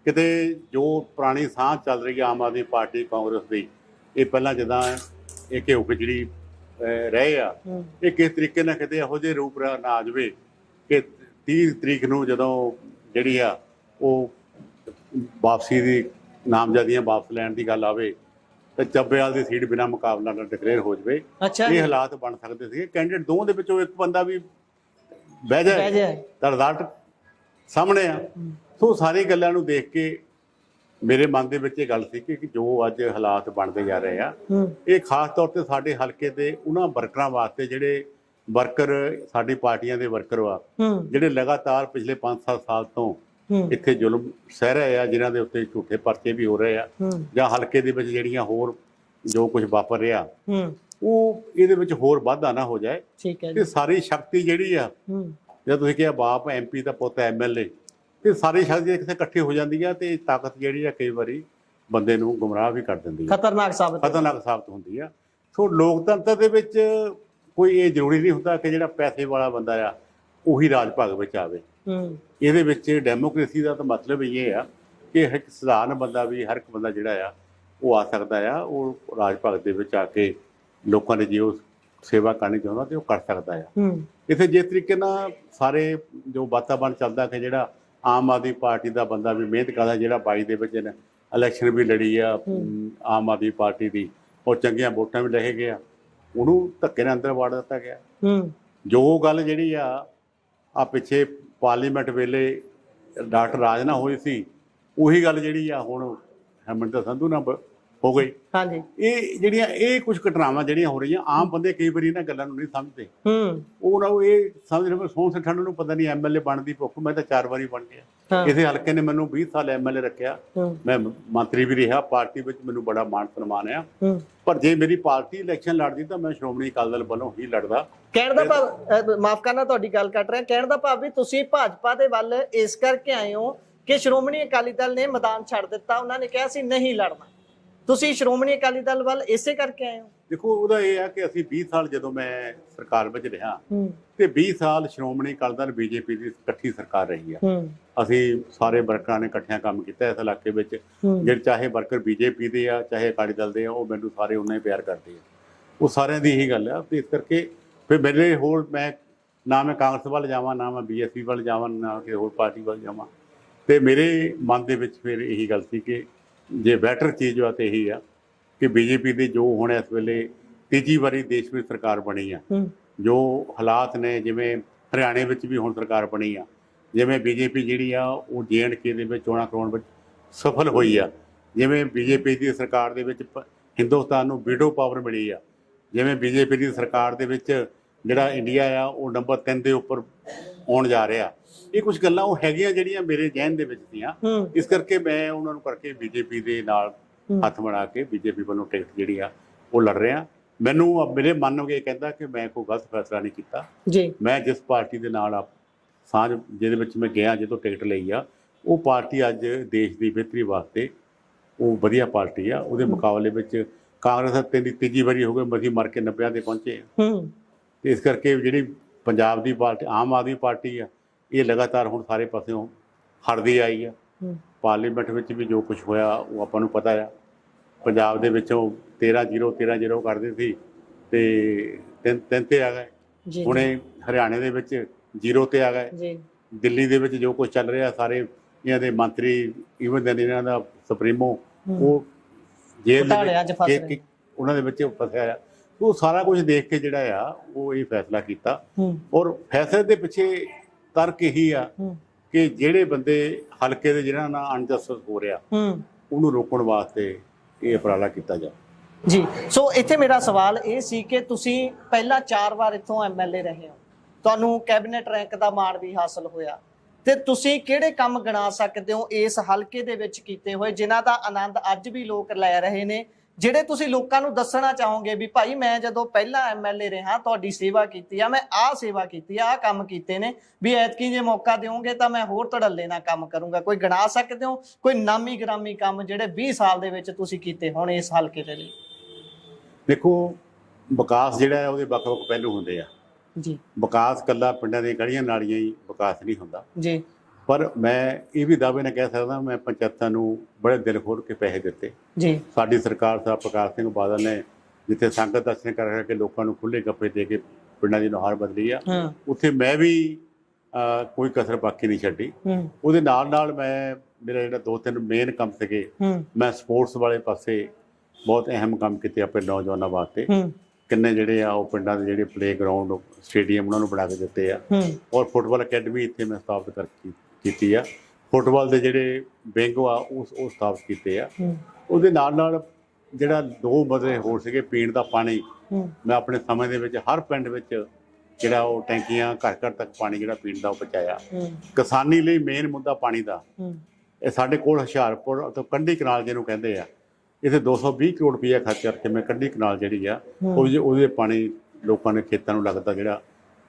ਕਿਤੇ ਜੋ ਪੁਰਾਣੀ ਸਾਂਝ ਚੱਲ ਰਹੀ ਹੈ ਆਮ ਆਦਮੀ ਪਾਰਟੀ ਕਾਂਗਰਸ ਦੀ, ਇਹ ਪਹਿਲਾਂ ਜਿੱਦਾਂ ਇਹ ਘਿਓ ਖਿਚੜੀ ਰਹੇ ਆ, ਇਹ ਕਿਸ ਤਰੀਕੇ ਨਾਲ ਕਿਤੇ ਇਹੋ ਜਿਹੇ ਰੂਪ ਨਾ ਆ ਜਾਵੇ ਕਿ 30 ਤਰੀਕ ਨੂੰ ਜਦੋਂ ਜਿਹੜੀ ਆ ਉਹ ਵਾਪਸੀ ਦੀ ਨਾਮਜ਼ਦਗੀਆਂ ਵਾਪਸ ਲੈਣ ਦੀ ਗੱਲ ਆਵੇ ਤੇ ਚੱਬੇਵਾਲ ਦੀ ਸੀਟ ਬਿਨਾਂ ਮੁਕਾਬਲਾ ਨਾਲ ਡਿਕਲੇਅਰ ਹੋ ਜਾਵੇ। ਇਹ ਹਾਲਾਤ ਬਣ ਸਕਦੇ ਸੀ। ਕੈਂਡੀਡੇਟ ਦੋਵਾਂ ਦੇ ਵਿੱਚੋਂ ਇੱਕ ਬੰਦਾ ਵੀ ਬਹਿ ਜਾਏ ਤਾਂ ਰਿਜ਼ਲਟ ਸਾਹਮਣੇ ਆ। ਸੋ ਸਾਰੀ ਗੱਲਾਂ ਨੂੰ ਦੇਖ ਕੇ ਮੇਰੇ ਮਨ ਦੇ ਵਿੱਚ ਇਹ ਗੱਲ ਸੀ ਕਿ ਜੋ ਅੱਜ ਹਾਲਾਤ ਬਣਦੇ ਜਾ ਰਹੇ ਆ, ਇਹ ਖਾਸ ਤੌਰ ਤੇ ਸਾਡੇ ਹਲਕੇ ਦੇ ਉਹਨਾਂ ਵਰਕਰਾਂ ਵਾਸਤੇ ਜਿਹੜੇ ਵਰਕਰ ਸਾਡੀ ਪਾਰਟੀਆਂ ਦੇ ਵਰਕਰ ਵਾ, ਜਿਹੜੇ ਲਗਾਤਾਰ ਪਿਛਲੇ 5-7 ਸਾਲ ਤੋਂ ਇੱਥੇ ਜ਼ੁਲਮ ਸਹਿ ਰਹੇ ਆ, ਜਿਨ੍ਹਾਂ ਦੇ ਉੱਤੇ ਝੂਠੇ ਪਰਚੇ ਵੀ ਹੋ ਰਹੇ ਆ, ਜਾਂ ਹਲਕੇ ਦੇ ਵਿੱਚ ਜਿਹੜੀਆਂ ਹੋਰ ਜੋ ਕੁਝ ਵਾਪਰ ਰਿਹਾ ਉਹ ਇਹਦੇ ਵਿੱਚ ਹੋਰ ਵਾਧਾ ਨਾ ਹੋ ਜਾਏ। ਤੇ ਸਾਰੀ ਸ਼ਕਤੀ ਜਿਹੜੀ ਆ, ਜਦ ਤੁਸੀਂ ਕਿਹਾ ਬਾਪ MP ਦਾ ਪੁੱਤ MLA, ਤੇ ਸਾਰੀ ਸ਼ਕਤੀ ਕਿਤੇ ਇਕੱਠੀ ਹੋ ਜਾਂਦੀ ਆ ਤੇ ਤਾਕਤ ਜਿਹੜੀ ਆ ਕਈ ਵਾਰੀ ਬੰਦੇ ਨੂੰ ਗੁੰਮਰਾਹ ਵੀ ਕਰ ਦਿੰਦੀ ਆ, ਖਤਰਨਾਕ ਸਾਬਤ ਹੁੰਦੀ ਆ। ਸੋ ਲੋਕਤੰਤਰ ਦੇ ਵਿੱਚ ਕੋਈ ਇਹ ਜ਼ਰੂਰੀ ਨਹੀਂ ਹੁੰਦਾ ਕਿ ਜਿਹੜਾ ਪੈਸੇ ਵਾਲਾ ਬੰਦਾ ਆ ਉਹੀ ਰਾਜ ਭਾਗ ਵਿੱਚ ਆਵੇ। ਇਹਦੇ ਵਿੱਚ ਡੈਮੋਕ੍ਰੇਸੀ ਦਾ ਤਾਂ ਮਤਲਬ ਇਹ ਆ ਕਿ ਇੱਕ ਸਧਾਰਨ ਬੰਦਾ ਵੀ, ਹਰ ਇੱਕ ਬੰਦਾ ਜਿਹੜਾ ਆ ਉਹ ਆ ਸਕਦਾ ਆ, ਉਹ ਰਾਜ ਭਾਗ ਦੇ ਵਿੱਚ ਆ ਕੇ ਲੋਕਾਂ ਦੀ ਜੇ ਉਹ ਸੇਵਾ ਕਰਨੀ ਚਾਹੁੰਦਾ ਤੇ ਉਹ ਕਰ ਸਕਦਾ ਆ। ਇੱਥੇ ਜਿਸ ਤਰੀਕੇ ਨਾਲ ਸਾਰੇ ਜੋ ਵਾਤਾਵਰਨ ਚੱਲਦਾ ਕਿ ਜਿਹੜਾ ਆਮ ਆਦਮੀ ਪਾਰਟੀ ਦਾ ਬੰਦਾ ਵੀ ਮਿਹਨਤ ਕਰਦਾ, ਜਿਹੜਾ 22 ਦੇ ਵਿੱਚ ਇਲੈਕਸ਼ਨ ਵੀ ਲੜੀ ਆ ਆਮ ਆਦਮੀ ਪਾਰਟੀ ਦੀ, ਉਹ ਚੰਗੀਆਂ ਵੋਟਾਂ ਵੀ ਲੈ ਗਿਆ, ਉਹਨੂੰ ਧੱਕੇ ਨਾਲ ਅੰਦਰ ਵਾੜ ਦਿੱਤਾ ਗਿਆ। ਜੋ ਗੱਲ ਜਿਹੜੀ ਆ ਪਿੱਛੇ ਪਾਰਲੀਮੈਂਟ ਵੇਲੇ ਡਾਕਟਰ ਰਾਜ ਨਾਲ ਹੋਈ ਸੀ, ਉਹੀ ਗੱਲ ਜਿਹੜੀ ਆ ਹੁਣ ਹਰਮਿੰਦਰ ਸੰਧੂ ਨਾਲ ਹੋ ਗਈ। ਇਹ ਜਿਹੜੀਆਂ ਇਹ ਕੁਝ ਘਟਨਾਵਾਂ ਜਿਹੜੀਆਂ ਹੋ ਰਹੀਆਂ, ਆਮ ਬੰਦੇ ਕਈ ਵਾਰੀ ਇਹਨਾਂ ਗੱਲਾਂ ਨੂੰ ਨਹੀਂ ਸਮਝਦੇ। ਉਹ ਇਹ ਸਮਝ ਰਹੇ ਸੋਹਣ ਸਿੱਠਣ ਨੂੰ ਪਤਾ ਨਹੀਂ MLA ਬਣਨ ਦੀ ਭੁੱਖ। ਮੈਂ ਤਾਂ 4 ਵਾਰੀ ਬਣ ਗਿਆ। ਇਸੇ ਹਲਕੇ ਨੇ ਮੈਨੂੰ 20 ਸਾਲ MLA ਰੱਖਿਆ, ਮੈਂ ਮੰਤਰੀ ਵੀ ਰਿਹਾ, ਪਾਰਟੀ ਵਿੱਚ ਮੈਨੂੰ ਬੜਾ ਮਾਣ ਸਨਮਾਨ ਆ। ਪਰ ਜੇ ਮੇਰੀ ਪਾਰਟੀ ਇਲੈਕਸ਼ਨ ਲੜਦੀ ਤਾਂ ਮੈਂ ਸ਼੍ਰੋਮਣੀ ਅਕਾਲੀ ਦਲ ਵੱਲੋਂ ਹੀ ਲੜਦਾ। ਕਹਿਣ ਦਾ ਭਾਵ, ਮਾਫ ਕਰਨਾ ਤੁਹਾਡੀ ਗੱਲ ਕੱਟ ਰਿਹਾ, ਕਹਿਣ ਦਾ ਭਾਵ ਵੀ ਤੁਸੀਂ ਭਾਜਪਾ ਦੇ ਵੱਲ ਇਸ ਕਰਕੇ ਆਏ ਹੋ ਕਿ ਸ਼੍ਰੋਮਣੀ ਅਕਾਲੀ ਦਲ ਨੇ ਮੈਦਾਨ ਛੱਡ ਦਿੱਤਾ, ਉਹਨਾਂ ਨੇ ਕਿਹਾ ਸੀ ਨਹੀਂ ਲੜਨਾ, ਤੁਸੀਂ ਸ਼੍ਰੋਮਣੀ ਅਕਾਲੀ ਦਲ ਵੱਲ ਇਸੇ ਕਰਕੇ ਆਏ ਹੋ? ਦੇਖੋ, ਉਹਦਾ ਇਹ ਆ ਕਿ ਅਸੀਂ 20 ਸਾਲ ਜਦੋਂ ਮੈਂ ਸਰਕਾਰ ਵਿੱਚ ਰਿਹਾ ਤੇ 20 ਸਾਲ ਸ਼੍ਰੋਮਣੀ ਅਕਾਲੀ ਦਲ BJP ਦੀ ਇਕੱਠੀ ਸਰਕਾਰ ਰਹੀ ਆ। ਅਸੀਂ ਸਾਰੇ ਵਰਕਰਾਂ ਨੇ ਇਕੱਠਿਆਂ ਕੰਮ ਕੀਤਾ ਇਸ ਇਲਾਕੇ ਵਿੱਚ। ਜਿਹੜੇ ਚਾਹੇ ਵਰਕਰ BJP ਦੇ ਆ ਚਾਹੇ ਅਕਾਲੀ ਦਲ ਦੇ ਆ, ਉਹ ਮੈਨੂੰ ਸਾਰੇ ਉਹਨਾਂ ਹੀ ਪਿਆਰ ਕਰਦੇ ਆ। ਉਹ ਸਾਰਿਆਂ ਦੀ ਇਹੀ ਗੱਲ ਆ। ਤੇ ਇਸ ਕਰਕੇ ਫਿਰ ਮੇਰੇ ਹੋਰ ਮੈਂ ਨਾ ਮੈਂ ਕਾਂਗਰਸ ਵੱਲ ਜਾਵਾਂ, ਨਾ ਮੈਂ BSP ਵੱਲ ਜਾਵਾਂ, ਨਾ ਕਿਸੇ ਹੋਰ ਪਾਰਟੀ ਵੱਲ ਜਾਵਾਂ। ਤੇ ਮੇਰੇ ਮਨ ਦੇ ਵਿੱਚ ਫਿਰ ਇਹੀ ਗੱਲ ਸੀ ਕਿ ਜੇ ਬੈਟਰ ਚੀਜ਼ ਆ ਤੇ ਇਹੀ ਆ ਕਿ BJP ਦੇ ਜੋ ਹੁਣ ਇਸ ਵੇਲੇ ਤੀਜੀ ਵਾਰੀ ਦੇਸ਼ ਵਿੱਚ ਸਰਕਾਰ ਬਣੀ ਆ, ਜੋ ਹਾਲਾਤ ਨੇ, ਜਿਵੇਂ ਹਰਿਆਣੇ ਵਿੱਚ ਵੀ ਹੁਣ ਸਰਕਾਰ ਬਣੀ ਆ, ਜਿਵੇਂ BJP ਜਿਹੜੀ ਆ ਉਹ JNK ਦੇ ਵਿੱਚ ਚੋਣਾਂ ਕਰਾਉਣ ਵਿੱਚ ਸਫਲ ਹੋਈ ਆ, ਜਿਵੇਂ BJP ਦੀ ਸਰਕਾਰ ਦੇ ਵਿੱਚ ਹਿੰਦੁਸਤਾਨ ਨੂੰ ਵੀਟੋ ਪਾਵਰ ਮਿਲੀ ਆ, ਜਿਵੇਂ BJP ਦੀ ਸਰਕਾਰ ਦੇ ਵਿੱਚ ਜਿਹੜਾ ਇੰਡੀਆ ਆ ਉਹ ਨੰਬਰ 3 ਦੇ ਉੱਪਰ ਆਉਣ ਜਾ ਰਿਹਾ। ਇਹ ਕੁਝ ਗੱਲਾਂ ਉਹ ਹੈਗੀਆਂ ਜਿਹੜੀਆਂ ਮੇਰੇ ਜ਼ਿਹਨ ਦੇ ਵਿੱਚ ਸੀਆਂ। ਇਸ ਕਰਕੇ ਮੈਂ ਉਹਨਾਂ ਨੂੰ ਕਰਕੇ BJP ਦੇ ਨਾਲ ਹੱਥ ਮਿਲਾ ਕੇ BJP ਵੱਲੋਂ ਟਿਕਟ ਜਿਹੜੀ ਆ ਉਹ ਲੜ ਰਿਹਾ। ਮੈਨੂੰ ਮੇਰੇ ਮਨ ਨੂੰ ਇਹ ਕਹਿੰਦਾ ਕਿ ਮੈਂ ਕੋਈ ਗਲਤ ਫੈਸਲਾ ਨਹੀਂ ਕੀਤਾ ਜੀ। ਮੈਂ ਜਿਸ ਪਾਰਟੀ ਦੇ ਨਾਲ ਸਾਂਝ ਜਿਹਦੇ ਵਿੱਚ ਮੈਂ ਗਿਆ, ਜਦੋਂ ਟਿਕਟ ਲਈ ਆ, ਉਹ ਪਾਰਟੀ ਅੱਜ ਦੇਸ਼ ਦੀ ਬਿਹਤਰੀ ਵਾਸਤੇ ਉਹ ਵਧੀਆ ਪਾਰਟੀ ਆ। ਉਹਦੇ ਮੁਕਾਬਲੇ ਵਿੱਚ ਕਾਂਗਰਸ ਤੀਜੀ ਵਾਰੀ ਹੋ ਗਈ, ਅਸੀਂ ਮਰ ਕੇ 90 ਤੇ ਪਹੁੰਚੇ ਆ। ਤੇ ਇਸ ਕਰਕੇ ਜਿਹੜੀ ਪੰਜਾਬ ਦੀ ਪਾਰਟੀ ਆਮ ਆਦਮੀ ਪਾਰਟੀ ਆ, ਇਹ ਲਗਾਤਾਰ ਹੁਣ ਸਾਰੇ ਪਾਸਿਓਂ ਹਟਦੀ ਆਈ ਆ। ਪਾਰਲੀਮੈਂਟ ਵਿੱਚ ਵੀ ਜੋ ਕੁਝ ਹੋਇਆ ਉਹ ਆਪਾਂ ਨੂੰ ਪਤਾ ਆ। ਪੰਜਾਬ ਦੇ ਵਿੱਚੋਂ 13-0 ਕਰਦੇ ਸੀ ਤੇ 3 ਤੇ ਆ ਗਏ। ਹੁਣੇ ਹਰਿਆਣੇ ਦੇ ਵਿੱਚ 0 ਤੇ ਆ ਗਏ। ਦਿੱਲੀ ਦੇ ਵਿੱਚ ਜੋ ਕੁਝ ਚੱਲ ਰਿਹਾ, ਸਾਰੇ ਇਹਨਾਂ ਦੇ ਮੰਤਰੀ, ਈਵਨ ਇਹਨਾਂ ਦਾ ਸੁਪਰੀਮੋ, ਉਹ ਜੇਲ੍ਹ ਉਹਨਾਂ ਦੇ ਵਿੱਚ ਫਸਿਆ ਆ। ਉਹ ਸਾਰਾ ਕੁਝ ਦੇਖ ਕੇ ਜਿਹੜਾ ਆ ਉਹ ਇਹ ਫੈਸਲਾ ਕੀਤਾ। ਔਰ ਫੈਸਲੇ ਦੇ ਪਿੱਛੇ ਤਰਕ ਇਹੀ ਆ ਕਿ ਜਿਹੜੇ ਬੰਦੇ ਹਲਕੇ ਦੇ ਜਿਹਨਾਂ ਨਾਲ ਅਨਜਸਟਿਸ ਹੋ ਰਿਹਾ ਉਹਨੂੰ ਰੋਕਣ ਵਾਸਤੇ ਇਹ ਉਪਰਾਲਾ ਕੀਤਾ ਜਾਵੇ ਜੀ। ਸੋ ਇੱਥੇ ਮੇਰਾ ਸਵਾਲ ਇਹ ਸੀ ਕਿ ਤੁਸੀਂ ਪਹਿਲਾਂ 4 ਵਾਰ ਇੱਥੋਂ MLA ਰਹੇ ਹੋ, ਤੁਹਾਨੂੰ ਕੈਬਨਿਟ ਰੈਂਕ ਦਾ ਮਾਣ ਵੀ ਹਾਸਲ ਹੋਇਆ, ਤੇ ਤੁਸੀਂ ਕਿਹੜੇ ਕੰਮ ਗਿਣਾ ਸਕਦੇ ਹੋ ਇਸ ਹਲਕੇ ਦੇ ਵਿੱਚ ਕੀਤੇ ਹੋਏ ਜਿਨ੍ਹਾਂ ਦਾ ਆਨੰਦ ਅੱਜ ਵੀ ਲੋਕ ਲੈ ਰਹੇ ਨੇ, ਜਿਹੜੇ ਤੁਸੀਂ ਲੋਕਾਂ ਨੂੰ ਦੱਸਣਾ ਚਾਹੋਗੇ ਵੀ ਭਾਈ ਮੈਂ ਜਦੋਂ ਪਹਿਲਾਂ MLA ਰਿਹਾ ਤੁਹਾਡੀ ਸੇਵਾ ਕੀਤੀ ਆ, ਮੈਂ ਆਹ ਸੇਵਾ ਕੀਤੀ ਆ, ਆਹ ਕੰਮ ਕੀਤੇ ਨੇ, ਵੀ ਐਤਕੀ ਜੇ ਮੌਕਾ ਦਿਓਗੇ ਤਾਂ ਮੈਂ ਹੋਰ ਧੜੱਲੇ ਨਾਲ ਕੰਮ ਕਰੂੰਗਾ? ਕੋਈ ਗਿਣਾ ਸਕਦੇ ਹੋ ਕੋਈ ਨਾਮੀ ਗ੍ਰਾਮੀ ਕੰਮ ਜਿਹੜੇ 20 ਸਾਲ ਦੇ ਵਿੱਚ ਤੁਸੀਂ ਕੀਤੇ ਹੁਣ ਇਸ ਹਲਕੇ ਦੇ ਲਈ? ਦੇਖੋ, ਵਿਕਾਸ ਜਿਹੜਾ ਹੈ ਉਹਦੇ ਵੱਖ-ਵੱਖ ਪਹਿਲੂ ਹੁੰਦੇ ਆ ਜੀ। ਵਿਕਾਸ ਇਕੱਲਾ ਪਿੰਡਾਂ ਦੀਆਂ ਗਲੀਆਂ ਨਾਲੀਆਂ ਹੀ ਵਿਕਾਸ ਨਹੀਂ ਹੁੰਦਾ ਜੀ। ਪਰ ਮੈਂ ਇਹ ਵੀ ਦਾਅਵੇ ਨਾਲ ਕਹਿ ਸਕਦਾ ਮੈਂ ਪੰਚਾਇਤਾਂ ਨੂੰ ਬੜੇ ਦਿਲ ਖੋਲ੍ਹ ਕੇ ਪੈਸੇ ਦਿੱਤੇ ਜੀ। ਸਾਡੀ ਸਰਕਾਰ ਸਾਹਿਬ ਪ੍ਰਕਾਸ਼ ਸਿੰਘ ਬਾਦਲ ਨੇ ਜਿੱਥੇ ਸੰਗਤ ਦਰਸ਼ਨ ਕਰਕੇ ਲੋਕਾਂ ਨੂੰ ਖੁੱਲ੍ਹੇ ਗੱਫੇ ਦੇ ਕੇ ਪਿੰਡਾਂ ਦੀ ਨੁਹਾਰ ਬਦਲੀ ਆ, ਉੱਥੇ ਮੈਂ ਵੀ ਕੋਈ ਕਸਰ ਬਾਕੀ ਨਹੀਂ ਛੱਡੀ। ਉਹਦੇ ਨਾਲ ਮੈਂ ਮੇਰਾ ਜਿਹੜਾ 2-3 ਮੇਨ ਕੰਮ ਸੀਗੇ, ਮੈਂ ਸਪੋਰਟਸ ਵਾਲੇ ਪਾਸੇ ਬਹੁਤ ਅਹਿਮ ਕੰਮ ਕੀਤੇ ਆਪਣੇ ਨੌਜਵਾਨਾਂ ਵਾਸਤੇ। ਕਿੰਨੇ ਜਿਹੜੇ ਆ ਉਹ ਪਿੰਡਾਂ ਦੇ ਜਿਹੜੇ ਪਲੇ ਗਰਾਊਂਡ ਸਟੇਡੀਅਮ ਉਹਨਾਂ ਨੂੰ ਬਣਾ ਕੇ ਦਿੱਤੇ ਆ, ਔਰ ਫੁੱਟਬਾਲ ਅਕੈਡਮੀ ਇੱਥੇ ਮੈਂ ਸਥਾਪਿਤ ਕੀਤੀ ਆ। ਫੁੱਟਬਾਲ ਦੇ ਜਿਹੜੇ ਵਿੰਗ ਆ ਉਹ ਸਥਾਪਿਤ ਕੀਤੇ ਆ। ਉਹਦੇ ਨਾਲ ਜਿਹੜਾ 2 ਮਰਲੇ ਹੋਰ ਸੀਗੇ ਪੀਣ ਦਾ ਪਾਣੀ, ਮੈਂ ਆਪਣੇ ਸਮੇਂ ਦੇ ਵਿੱਚ ਹਰ ਪਿੰਡ ਵਿੱਚ ਜਿਹੜਾ ਉਹ ਟੈਂਕੀਆਂ ਘਰ ਤੱਕ ਪਾਣੀ ਜਿਹੜਾ ਪੀਣ ਦਾ ਉਹ ਪਹੁੰਚਾਇਆ। ਕਿਸਾਨੀ ਲਈ ਮੇਨ ਮੁੱਦਾ ਪਾਣੀ ਦਾ। ਇਹ ਸਾਡੇ ਕੋਲ ਹੁਸ਼ਿਆਰਪੁਰ ਤੋਂ ਕੰਢੀ ਕਨਾਲ ਜਿਹਨੂੰ ਕਹਿੰਦੇ ਆ, ਇੱਥੇ 220 ਕਰੋੜ ਰੁਪਈਆ ਖਰਚ ਕਰਕੇ ਮੈਂ ਕੰਢੀ ਕਨਾਲ ਜਿਹੜੀ ਆ ਉਹਦੇ ਪਾਣੀ ਲੋਕਾਂ ਨੇ ਖੇਤਾਂ ਨੂੰ ਲੱਗਦਾ ਜਿਹੜਾ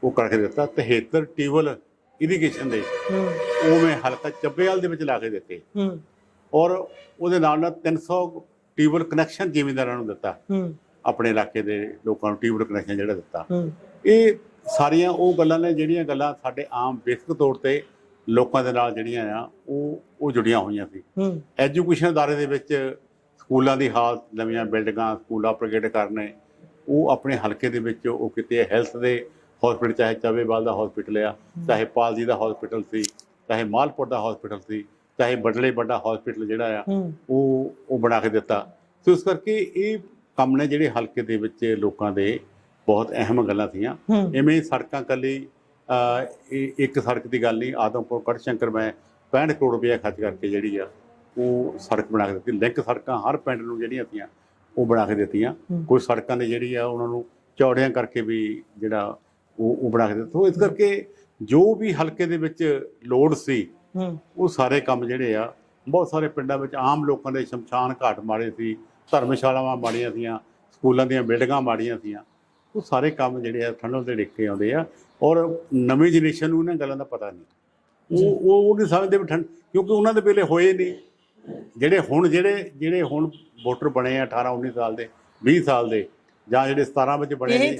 ਉਹ ਕਰਕੇ ਦਿੱਤਾ। 73 ਟਿਊਬਵੈੱਲ ਇਰੀਗੇਸ਼ਨ ਦੇ ਉਹ ਮੈਂ ਹਲਕਾ ਚੱਬੇਵਾਲ ਦੇ ਵਿੱਚ ਲਾ ਕੇ ਦਿੱਤੇ, ਔਰ ਉਹਦੇ ਨਾਲ 300 ਟਿਊਬਵੈੱਲ ਕਨੈਕਸ਼ਨ ਜ਼ਿਮੀਂਦਾਰਾਂ ਨੂੰ ਦਿੱਤਾ। ਆਪਣੇ ਇਲਾਕੇ ਦੇ ਲੋਕਾਂ ਨੂੰ ਟਿਊਬਵੈੱਲ ਕਨੈਕਸ਼ਨ ਜਿਹੜਾ ਦਿੱਤਾ। ਇਹ ਸਾਰੀਆਂ ਉਹ ਗੱਲਾਂ ਨੇ ਜਿਹੜੀਆਂ ਗੱਲਾਂ ਸਾਡੇ ਆਮ ਬੇਸਿਕ ਤੌਰ 'ਤੇ ਲੋਕਾਂ ਦੇ ਨਾਲ ਜਿਹੜੀਆਂ ਆ ਉਹ ਜੁੜੀਆਂ ਹੋਈਆਂ ਸੀ। ਐਜੂਕੇਸ਼ਨ ਅਦਾਰੇ ਦੇ ਵਿੱਚ ਸਕੂਲਾਂ ਦੀ ਹਾਲਤ, ਨਵੀਆਂ ਬਿਲਡਿੰਗਾਂ, ਸਕੂਲ ਅਪਗ੍ਰੇਡ ਕਰਨੇ, ਉਹ ਆਪਣੇ ਹਲਕੇ ਦੇ ਵਿੱਚ ਉਹ ਕਿਤੇ ਹੈਲਥ ਦੇ ਹਸਪੀਟਲ, ਚਾਹੇ ਚੱਬੇਵਾਲ ਦਾ ਹਸਪੀਟਲ ਆ, ਚਾਹੇ ਪਾਲਜੀ ਦਾ ਹਸਪੀਟਲ ਸੀ, ਚਾਹੇ ਮਾਲਪੁਰ ਦਾ ਹਸਪੀਟਲ ਸੀ, ਚਾਹੇ ਬਡਲੇ ਵੱਡਾ ਹਸਪੀਟਲ ਜਿਹੜਾ ਆ ਉਹ ਬਣਾ ਕੇ ਦਿੱਤਾ। ਸੋ ਇਸ ਕਰਕੇ ਇਹ ਕੰਮ ਨੇ ਜਿਹੜੇ ਹਲਕੇ ਦੇ ਵਿੱਚ ਲੋਕਾਂ ਦੇ ਬਹੁਤ ਅਹਿਮ ਗੱਲਾਂ ਸੀਆਂ। ਇਵੇਂ ਸੜਕਾਂ ਇਕੱਲੀ ਇੱਕ ਸੜਕ ਦੀ ਗੱਲ ਨਹੀਂ, ਆਦਮਪੁਰ ਕੜਸ਼ੰਕਰ ਮੈਂ 65 ਕਰੋੜ ਰੁਪਇਆ ਖਰਚ ਕਰਕੇ ਜਿਹੜੀ ਆ ਉਹ ਸੜਕ ਬਣਾ ਕੇ ਦਿੱਤੀ। ਲਿੰਕ ਸੜਕਾਂ ਹਰ ਪਿੰਡ ਨੂੰ ਜਿਹੜੀਆਂ ਸੀਆਂ ਉਹ ਬਣਾ ਕੇ ਦਿੱਤੀਆਂ। ਕੋਈ ਸੜਕਾਂ ਨੇ ਜਿਹੜੀ ਆ ਉਹਨਾਂ ਨੂੰ ਚੌੜਿਆਂ ਕਰਕੇ ਵੀ ਜਿਹੜਾ ਉਹ ਬਣਾ ਕੇ ਦਿੱਤਾ। ਇਸ ਕਰਕੇ ਜੋ ਵੀ ਹਲਕੇ ਦੇ ਵਿੱਚ ਲੋੜ ਸੀ ਉਹ ਸਾਰੇ ਕੰਮ ਜਿਹੜੇ ਆ, ਬਹੁਤ ਸਾਰੇ ਪਿੰਡਾਂ ਵਿੱਚ ਆਮ ਲੋਕਾਂ ਦੇ ਸ਼ਮਸ਼ਾਨ ਘਾਟ ਮਾੜੇ ਸੀ, ਧਰਮਸ਼ਾਲਾਵਾਂ ਮਾੜੀਆਂ ਸੀਆਂ, ਸਕੂਲਾਂ ਦੀਆਂ ਬਿਲਡਿੰਗਾਂ ਮਾੜੀਆਂ ਸੀਆਂ, ਉਹ ਸਾਰੇ ਕੰਮ ਜਿਹੜੇ ਆ ਠੰਡਲ ਦੇ ਡਿੱਕੇ ਆਉਂਦੇ ਆ। ਔਰ ਨਵੀਂ ਜਨਰੇਸ਼ਨ ਨੂੰ ਇਹਨਾਂ ਗੱਲਾਂ ਦਾ ਪਤਾ ਨਹੀਂ, ਉਹ ਨਹੀਂ ਸਮਝਦੇ ਵੀ ਕਿਉਂਕਿ ਉਹਨਾਂ ਦੇ ਵੇਲੇ ਹੋਏ ਨਹੀਂ। ਜਿਹੜੇ ਹੁਣ ਵੋਟਰ ਬਣੇ ਆ 18-19 ਸਾਲ ਦੇ, 20 ਸਾਲ ਦੇ, ਜਾਂ ਜਿਹੜੇ 17 ਵਿੱਚ ਬਣੇ ਨੇ,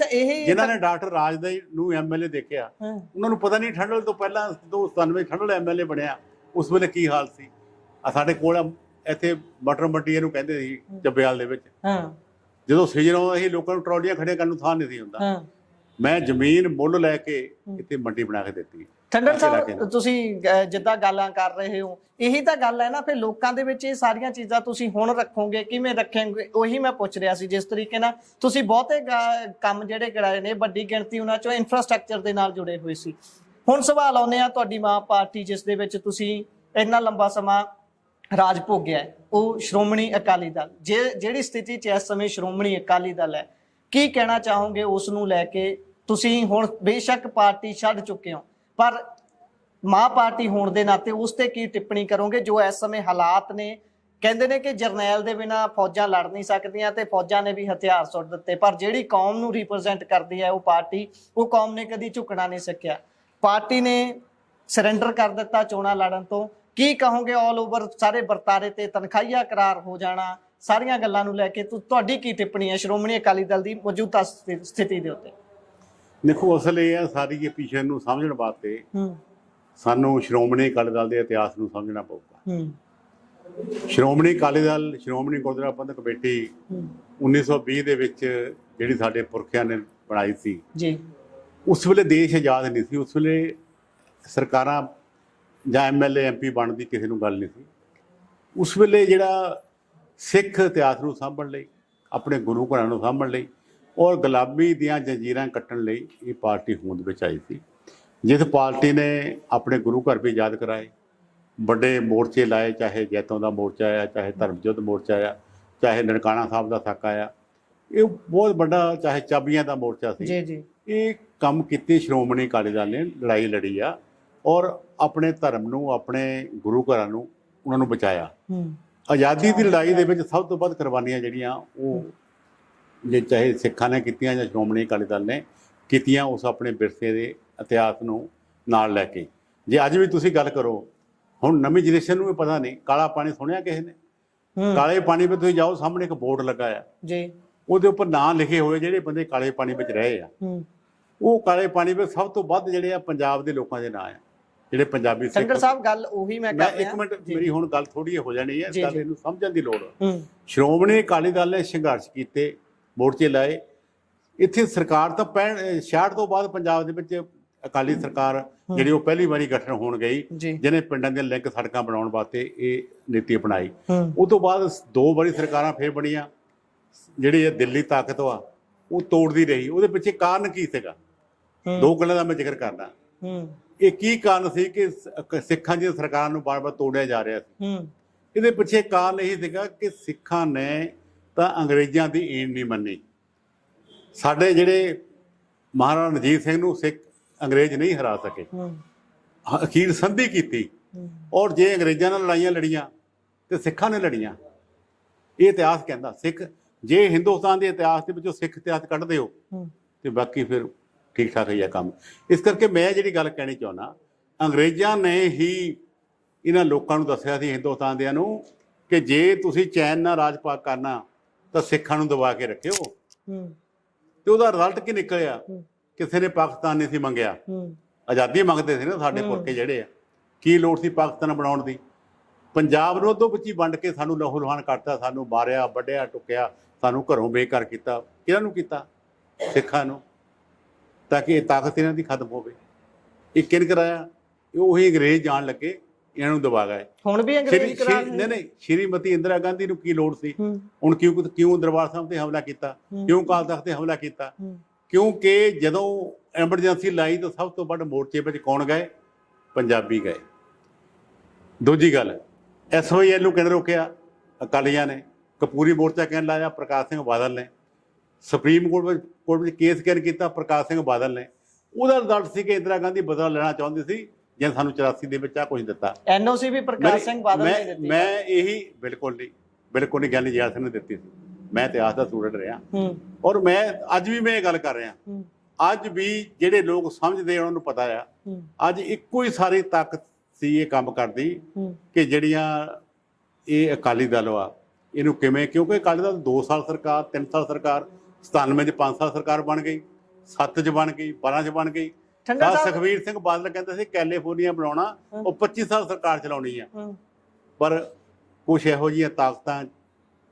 ਜਿਨ੍ਹਾਂ ਨੇ ਡਾਕਟਰ ਰਾਜਦਾਈ ਨੂੰ ਐਮਐਲਏ ਦੇਖਿਆ, ਉਹਨਾਂ ਨੂੰ ਪਤਾ ਨਹੀਂ ਠੰਡਲ ਤੋਂ ਪਹਿਲਾਂ 97 ਠੰਡਲ ਐਮਐਲਏ ਬਣਿਆ ਉਸ ਵੇਲੇ ਕੀ ਹਾਲ ਸੀ। ਸਾਡੇ ਕੋਲ ਇੱਥੇ ਮਟਰ ਮੰਡੀ ਇਹਨੂੰ ਕਹਿੰਦੇ ਸੀ ਚੱਬੇਵਾਲ ਦੇ ਵਿੱਚ, ਜਦੋਂ ਸੀਜ਼ਨ ਆਉਂਦਾ ਸੀ ਲੋਕਾਂ ਨੂੰ ਟਰਾਲੀਆਂ ਖੜੀਆਂ ਕਰਨ ਨੂੰ ਥਾਂ ਨਹੀਂ ਸੀ ਹੁੰਦਾ। ਮੈਂ ਜ਼ਮੀਨ ਮੁੱਲ ਲੈ ਕੇ ਇੱਥੇ ਮੰਡੀ ਬਣਾ ਕੇ ਦਿੱਤੀ। ਠੰਡਲ ਸਾਹਿਬ, ਤੁਸੀਂ ਜਿੱਦਾਂ ਗੱਲਾਂ ਕਰ ਰਹੇ ਹੋ, ਇਹੀ ਤਾਂ ਗੱਲ ਹੈ ਨਾ। ਫਿਰ ਲੋਕਾਂ ਦੇ ਵਿੱਚ ਇਹ ਸਾਰੀਆਂ ਚੀਜ਼ਾਂ ਤੁਸੀਂ ਹੁਣ ਰੱਖੋਗੇ, ਕਿਵੇਂ ਰੱਖੋਗੇ? ਉਹੀ ਮੈਂ ਪੁੱਛ ਰਿਹਾ ਸੀ। ਜਿਸ ਤਰੀਕੇ ਨਾਲ ਤੁਸੀਂ ਬਹੁਤੇ ਕੰਮ ਜਿਹੜੇ ਕਰਾਏ ਨੇ, ਵੱਡੀ ਗਿਣਤੀ ਉਹਨਾਂ ਚੋਂ ਇਨਫਰਾਸਟ੍ਰਕਚਰ ਦੇ ਨਾਲ ਜੁੜੇ ਹੋਏ ਸੀ। ਹੁਣ ਸਵਾਲ ਆਉਂਦੇ ਆ, ਤੁਹਾਡੀ ਮਾਂ ਪਾਰਟੀ ਜਿਸ ਦੇ ਵਿੱਚ ਤੁਸੀਂ ਇੰਨਾ ਲੰਬਾ ਸਮਾਂ ਰਾਜ ਭੋਗਿਆ, ਉਹ ਸ਼੍ਰੋਮਣੀ ਅਕਾਲੀ ਦਲ, ਜਿਹੜੀ ਸਥਿਤੀ 'ਚ ਇਸ ਸਮੇਂ ਸ਼੍ਰੋਮਣੀ ਅਕਾਲੀ ਦਲ ਹੈ, ਕੀ ਕਹਿਣਾ ਚਾਹੋਗੇ ਉਸ ਨੂੰ ਲੈ ਕੇ? ਤੁਸੀਂ ਹੁਣ ਬੇਸ਼ੱਕ ਪਾਰਟੀ ਛੱਡ ਚੁੱਕੇ ਹੋ, ਪਰ ਮਾਂ ਪਾਰਟੀ ਹੋਣ ਦੇ ਨਾਤੇ ਉਸ ਤੇ ਕੀ ਟਿੱਪਣੀ ਕਰੋਗੇ ਜੋ ਇਸ ਸਮੇਂ ਹਾਲਾਤ ਨੇ? ਕਹਿੰਦੇ ਨੇ ਕਿ ਜਰਨੈਲ ਦੇ ਬਿਨਾਂ ਫੌਜਾਂ ਲੜ ਨਹੀਂ ਸਕਦੀਆਂ ਤੇ ਫੌਜਾਂ ਨੇ ਵੀ ਹਥਿਆਰ ਸੁੱਟ ਦਿੱਤੇ, ਪਰ ਜਿਹੜੀ ਕੌਮ ਨੂੰ ਰਿਪਰੈਜ਼ੈਂਟ ਕਰਦੀ ਹੈ ਉਹ ਪਾਰਟੀ, ਉਹ ਕੌਮ ਨੇ ਕਦੀ ਝੁਕਣਾ ਨਹੀਂ ਸਕਿਆ। ਪਾਰਟੀ ਨੇ ਸਰੈਂਡਰ ਕਰ ਦਿੱਤਾ ਚੋਣਾਂ ਲੜਨ ਤੋਂ। ਕੀ ਕਹੋਗੇ ਆਲ ਓਵਰ ਸਾਰੇ ਵਰਤਾਰੇ ਤੇ ਤਨਖਾਹੀਆ ਕਰਾਰ ਹੋ ਜਾਣਾ, ਸਾਰੀਆਂ ਗੱਲਾਂ ਨੂੰ ਲੈ ਕੇ ਤੁਹਾਡੀ ਕੀ ਟਿੱਪਣੀ ਹੈ ਸ਼੍ਰੋਮਣੀ ਅਕਾਲੀ ਦਲ ਦੀ ਮੌਜੂਦਾ ਸਥਿਤੀ ਦੇ ਉੱਤੇ? ਦੇਖੋ, ਅਸਲ ਇਹ ਹੈ ਸਾਰੀ ਇਹ ਪਿਛੇ ਨੂੰ ਸਮਝਣ ਵਾਸਤੇ ਸਾਨੂੰ ਸ਼੍ਰੋਮਣੀ ਅਕਾਲੀ ਦਲ ਦੇ ਇਤਿਹਾਸ ਨੂੰ ਸਮਝਣਾ ਪਊਗਾ। ਸ਼੍ਰੋਮਣੀ ਅਕਾਲੀ ਦਲ, ਸ਼੍ਰੋਮਣੀ ਗੁਰਦੁਆਰਾ ਪ੍ਰਬੰਧਕ ਕਮੇਟੀ 1920 ਦੇ ਵਿੱਚ ਜਿਹੜੀ ਸਾਡੇ ਪੁਰਖਿਆਂ ਨੇ ਬਣਾਈ ਸੀ ਜੀ, ਉਸ ਵੇਲੇ ਦੇਸ਼ ਆਜ਼ਾਦ ਨਹੀਂ ਸੀ। ਉਸ ਵੇਲੇ ਸਰਕਾਰਾਂ ਜਾਂ ਐਮਐਲਏ ਐਮਪੀ ਬਣਨ ਦੀ ਕਿਸੇ ਨੂੰ ਗੱਲ ਨਹੀਂ ਸੀ। ਉਸ ਵੇਲੇ ਜਿਹੜਾ ਸਿੱਖ ਇਤਿਹਾਸ ਨੂੰ ਸਾਂਭਣ ਲਈ, ਆਪਣੇ ਗੁਰੂ ਘਰਾਂ ਨੂੰ ਸਾਂਭਣ ਲਈ ਔਰ ਗੁਲਾਮੀ ਦੀਆਂ ਜੰਜੀਰਾਂ ਕੱਟਣ ਲਈ ਇਹ ਪਾਰਟੀ ਹੋਂਦ ਵਿੱਚ ਆਈ ਸੀ, ਜਿਸ ਪਾਰਟੀ ਨੇ ਆਪਣੇ ਗੁਰੂ ਘਰ ਵੀ ਯਾਦ ਕਰਾਏ, ਵੱਡੇ ਮੋਰਚੇ ਲਾਏ, ਚਾਹੇ ਜੈਤੋਂ ਦਾ ਮੋਰਚਾ ਆਇਆ, ਚਾਹੇ ਧਰਮਯੁੱਧ ਮੋਰਚਾ ਆਇਆ, ਚਾਹੇ ਨਨਕਾਣਾ ਸਾਹਿਬ ਦਾ ਸਾਕਾ ਆਇਆ, ਇਹ ਬਹੁਤ ਵੱਡਾ, ਚਾਹੇ ਚਾਬੀਆਂ ਦਾ ਮੋਰਚਾ ਸੀ ਜੀ ਜੀ। ਇਹ ਕੰਮ ਕੀਤੇ ਸ਼੍ਰੋਮਣੀ ਅਕਾਲੀ ਦਲ ਨੇ, ਲੜਾਈ ਲੜੀ ਆ ਔਰ ਆਪਣੇ ਧਰਮ ਨੂੰ, ਆਪਣੇ ਗੁਰੂ ਘਰਾਂ ਨੂੰ, ਉਹਨਾਂ ਨੂੰ ਬਚਾਇਆ। ਆਜ਼ਾਦੀ ਦੀ ਲੜਾਈ ਦੇ ਵਿੱਚ ਸਭ ਤੋਂ ਵੱਧ ਕੁਰਬਾਨੀਆਂ ਜਿਹੜੀਆਂ ਉਹ ਜੇ ਚਾਹੇ ਸਿੱਖਾਂ ਨੇ ਕੀਤੀਆਂ ਜਾਂ ਸ਼੍ਰੋਮਣੀ ਅਕਾਲੀ ਦਲ ਨੇ ਕੀਤੀਆਂ, ਉਸ ਆਪਣੇ ਵਿਰਸੇ ਦੇ ਇਤਿਹਾਸ ਨੂੰ ਨਾਲ ਲੈ ਕੇ। ਜੇ ਅੱਜ ਵੀ ਤੁਸੀਂ ਗੱਲ ਕਰੋ, ਹੁਣ ਨਵੀਂ ਜਨਰੇਸ਼ਨ ਨੂੰ ਇਹ ਪਤਾ ਨਹੀਂ, ਕਾਲਾ ਪਾਣੀ ਸੁਣਿਆ ਕਿਸੇ ਨੇ? ਕਾਲੇ ਪਾਣੀ 'ਤੇ ਤੁਸੀਂ ਜਾਓ, ਸਾਹਮਣੇ ਇੱਕ ਬੋਰਡ ਲੱਗਾ ਆ ਜੀ, ਉਹਦੇ ਉੱਪਰ ਨਾਂ ਲਿਖੇ ਹੋਏ ਜਿਹੜੇ ਬੰਦੇ ਕਾਲੇ ਪਾਣੀ ਵਿੱਚ ਰਹੇ ਆ, ਉਹ ਕਾਲੇ ਪਾਣੀ ਵਿੱਚ ਸਭ ਤੋਂ ਵੱਧ ਜਿਹੜੇ ਆ ਪੰਜਾਬ ਦੇ ਲੋਕਾਂ ਦੇ ਨਾਂ ਆ, ਜਿਹੜੇ ਪੰਜਾਬੀ ਸੰਗਰ ਸਾਹਿਬ। ਗੱਲ ਉਹੀ ਮੈਂ ਕਰ ਰਿਹਾ। ਇੱਕ ਮਿੰਟ, ਮੇਰੀ ਹੁਣ ਗੱਲ ਥੋੜੀ ਹੋ ਜਾਣੀ ਹੈ, ਇਸ ਗੱਲ ਨੂੰ ਸਮਝਣ ਦੀ ਲੋੜ ਹੈ। ਸ਼੍ਰੋਮਣੀ ਅਕਾਲੀ ਦਲ ਨੇ ਸੰਘਰਸ਼ ਕੀਤੇ, ਮੋਰਚੇ ਲਾਏ। ਇੱਥੇ ਸਰਕਾਰ ਤਾਂ 66 ਤੋਂ ਬਾਅਦ ਪੰਜਾਬ ਦੇ ਵਿੱਚ ਅਕਾਲੀ ਸਰਕਾਰ ਜਿਹੜੀ ਉਹ ਪਹਿਲੀ ਵਾਰੀ ਗਠਨ ਹੋਣ ਗਈ, ਜਿਹਨੇ ਪਿੰਡਾਂ ਦੀਆਂ ਲਿੰਕ ਸੜਕਾਂ ਬਣਾਉਣ ਵਾਸਤੇ ਇਹ ਨੀਤੀ ਅਪਣਾਈ। ਉਹ ਤੋਂ ਬਾਅਦ 2 ਵਾਰੀ ਸਰਕਾਰਾਂ ਫੇਰ ਬਣੀਆਂ। ਜਿਹੜੀ ਇਹ ਦਿੱਲੀ ਤਾਕਤ ਆ ਉਹ ਤੋੜਦੀ ਰਹੀ। ਉਹਦੇ ਪਿੱਛੇ ਕਾਰਨ ਕੀ ਸੀਗਾ? 2 ਗੱਲਾਂ ਦਾ ਮੈਂ ਜ਼ਿਕਰ ਕਰਦਾ। ਇਹ ਕੀ ਕਾਰਨ ਸੀ ਕਿ ਸਿੱਖਾਂ ਦੀਆਂ ਸਰਕਾਰਾਂ ਨੂੰ ਬਾਰ-ਬਾਰ ਤੋੜਿਆ ਜਾ ਰਿਹਾ ਸੀ? ਇਹਦੇ ਪਿੱਛੇ ਕਾਰਨ ਇਹ ਸੀਗਾ ਕਿ ਸਿੱਖਾਂ ਨੇ ਤਾਂ ਅੰਗਰੇਜ਼ਾਂ ਦੀ ਈਨ ਨਹੀਂ ਮੰਨੀ। ਸਾਡੇ ਜਿਹੜੇ ਮਹਾਰਾਜਾ ਰਣਜੀਤ ਸਿੰਘ ਨੂੰ ਸਿੱਖ ਅੰਗਰੇਜ਼ ਨਹੀਂ ਹਰਾ ਸਕੇ, ਅਖੀਰ ਸੰਧੀ ਕੀਤੀ। ਔਰ ਜੇ ਅੰਗਰੇਜ਼ਾਂ ਨਾਲ ਲੜਾਈਆਂ ਲੜੀਆਂ ਤੇ ਸਿੱਖਾਂ ਨੇ ਲੜੀਆਂ। ਇਹ ਇਤਿਹਾਸ ਕਹਿੰਦਾ। ਸਿੱਖ ਜੇ ਹਿੰਦੁਸਤਾਨ ਦੇ ਇਤਿਹਾਸ ਦੇ ਵਿੱਚੋਂ ਸਿੱਖ ਇਤਿਹਾਸ ਕੱਢਦੇ ਹੋ ਤੇ ਬਾਕੀ ਫਿਰ ਠੀਕ ਠਾਕ ਹੀ ਆ ਕੰਮ। ਇਸ ਕਰਕੇ ਮੈਂ ਜਿਹੜੀ ਗੱਲ ਕਹਿਣੀ ਚਾਹੁੰਦਾ, ਅੰਗਰੇਜ਼ਾਂ ਨੇ ਹੀ ਇਹਨਾਂ ਲੋਕਾਂ ਨੂੰ ਦੱਸਿਆ ਸੀ, ਹਿੰਦੁਸਤਾਨ ਦਿਆਂ ਨੂੰ, ਕਿ ਜੇ ਤੁਸੀਂ ਚੈਨ ਨਾਲ ਰਾਜ ਪਾਕ ਕਰਨਾ ਤਾਂ ਸਿੱਖਾਂ ਨੂੰ ਦਬਾ ਕੇ ਰੱਖਿਓ। ਤੇ ਉਹਦਾ ਰਿਜ਼ਲਟ ਕੀ ਨਿਕਲਿਆ? ਕਿਸੇ ਨੇ ਪਾਕਿਸਤਾਨ ਨਹੀਂ ਸੀ ਮੰਗਿਆ, ਆਜ਼ਾਦੀ ਮੰਗਦੇ ਸੀ ਨਾ ਸਾਡੇ ਪੁਰਖੇ ਜਿਹੜੇ ਆ। ਕੀ ਲੋੜ ਸੀ ਪਾਕਿਸਤਾਨ ਬਣਾਉਣ ਦੀ? ਪੰਜਾਬ ਨੂੰ ਉਦੋਂ ਵਿੱਚ ਹੀ ਵੰਡ ਕੇ ਸਾਨੂੰ ਲਹੂ ਲੁਹਾਨ ਕਰਤਾ, ਸਾਨੂੰ ਮਾਰਿਆ, ਵੱਢਿਆ, ਟੁੱਕਿਆ, ਸਾਨੂੰ ਘਰੋਂ ਬੇਘਰ ਕੀਤਾ। ਕਿਹਨਾਂ ਨੂੰ ਕੀਤਾ? ਸਿੱਖਾਂ ਨੂੰ, ਤਾਂ ਕਿ ਇਹ ਤਾਕਤ ਇਹਨਾਂ ਦੀ ਖਤਮ ਹੋਵੇ। ਇਹ ਕਿਹਨ ਕਰਾਇਆ? ਉਹੀ ਅੰਗਰੇਜ਼ ਜਾਣ ਲੱਗੇ, ਇਹਨਾਂ ਨੂੰ ਦਬਾ ਗਏ। ਹੁਣ ਵੀ ਅੰਗਰੇਜ਼ ਨਹੀਂ, ਸ਼੍ਰੀਮਤੀ ਇੰਦਰਾ ਗਾਂਧੀ ਨੂੰ ਕੀ ਲੋੜ ਸੀ? ਹੁਣ ਕਿਉਂ ਦਰਬਾਰ ਸਾਹਿਬ ਤੇ ਹਮਲਾ ਕੀਤਾ? ਕਿਉਂ ਅਕਾਲ ਤਖ਼ਤ ਤੇ ਹਮਲਾ ਕੀਤਾ? ਕਿਉਂਕਿ ਜਦੋਂ ਐਮਰਜੈਂਸੀ ਲਾਈ ਤਾਂ ਸਭ ਤੋਂ ਵੱਧ ਮੋਰਚੇ ਵਿੱਚ ਕੌਣ ਗਏ? ਪੰਜਾਬੀ ਗਏ। ਦੂਜੀ ਗੱਲ, SYL ਨੂੰ ਕਿਹਨੇ ਰੋਕਿਆ? ਅਕਾਲੀਆਂ ਨੇ। ਕਪੂਰੀ ਮੋਰਚਾ ਕਹਿਣ ਲਾਇਆ ਪ੍ਰਕਾਸ਼ ਸਿੰਘ ਬਾਦਲ ਨੇ। ਸੁਪਰੀਮ ਕੋਰਟ ਵਿੱਚ ਕੇਸ ਕਿਹਨ ਕੀਤਾ? ਪ੍ਰਕਾਸ਼ ਸਿੰਘ ਬਾਦਲ ਨੇ। ਉਹਦਾ ਰਿਜ਼ਲਟ ਸੀ ਕਿ ਇੰਦਰਾ ਗਾਂਧੀ ਬਦਲਾ ਲੈਣਾ ਚਾਹੁੰਦੀ ਸੀ, ਜਿਹਨੇ ਸਾਨੂੰ 84 ਦੇ ਵਿੱਚ ਆ ਕੁਝ ਦਿੱਤਾ। NOC ਵੀ ਪ੍ਰਕਾਸ਼ ਸਿੰਘ ਬਾਦਲ ਨੇ ਦਿੱਤੀ। ਮੈਂ ਇਹੀ ਬਿਲਕੁਲ ਨਹੀਂ ਗਿਆਨੀ ਜੈਲ ਸਿੰਘ ਨੇ ਦਿੱਤੀ ਸੀ। ਮੈਂ ਇਤਿਹਾਸ ਦਾ ਸਟੂਡੈਂਟ ਰਿਹਾ, ਔਰ ਮੈਂ ਅੱਜ ਵੀ ਮੈਂ ਇਹ ਗੱਲ ਕਰ ਰਿਹਾ। ਅੱਜ ਵੀ ਜਿਹੜੇ ਲੋਕ ਸਮਝਦੇ ਉਹਨਾਂ ਨੂੰ ਪਤਾ ਆ, ਅੱਜ ਇੱਕੋ ਹੀ ਸਾਰੀ ਤਾਕਤ ਸੀ ਇਹ ਕੰਮ ਕਰਦੀ ਕਿ ਜਿਹੜੀਆਂ ਇਹ ਅਕਾਲੀ ਦਲ ਆ ਇਹਨੂੰ ਕਿਵੇਂ, ਕਿਉਂਕਿ ਅਕਾਲੀ ਦਲ 2 ਸਾਲ ਸਰਕਾਰ, 3 ਸਾਲ ਸਰਕਾਰ, 97 ਚ 5 ਸਾਲ ਸਰਕਾਰ ਬਣ ਗਈ, 7 ਚ ਬਣ ਗਈ, 12 ਚ ਬਣ ਗਈ। ਸੁਖਬੀਰ ਸਿੰਘ ਬਾਦਲ ਕਹਿੰਦੇ ਸੀ ਕੈਲੀਫੋਰਨੀਆ ਬਣਾਉਣਾ, ਉਹ 25 ਸਾਲ ਸਰਕਾਰ ਚਲਾਉਣੀ ਆ। ਪਰ ਕੁਛ ਇਹੋ ਜਿਹੀਆਂ ਤਾਕਤਾਂ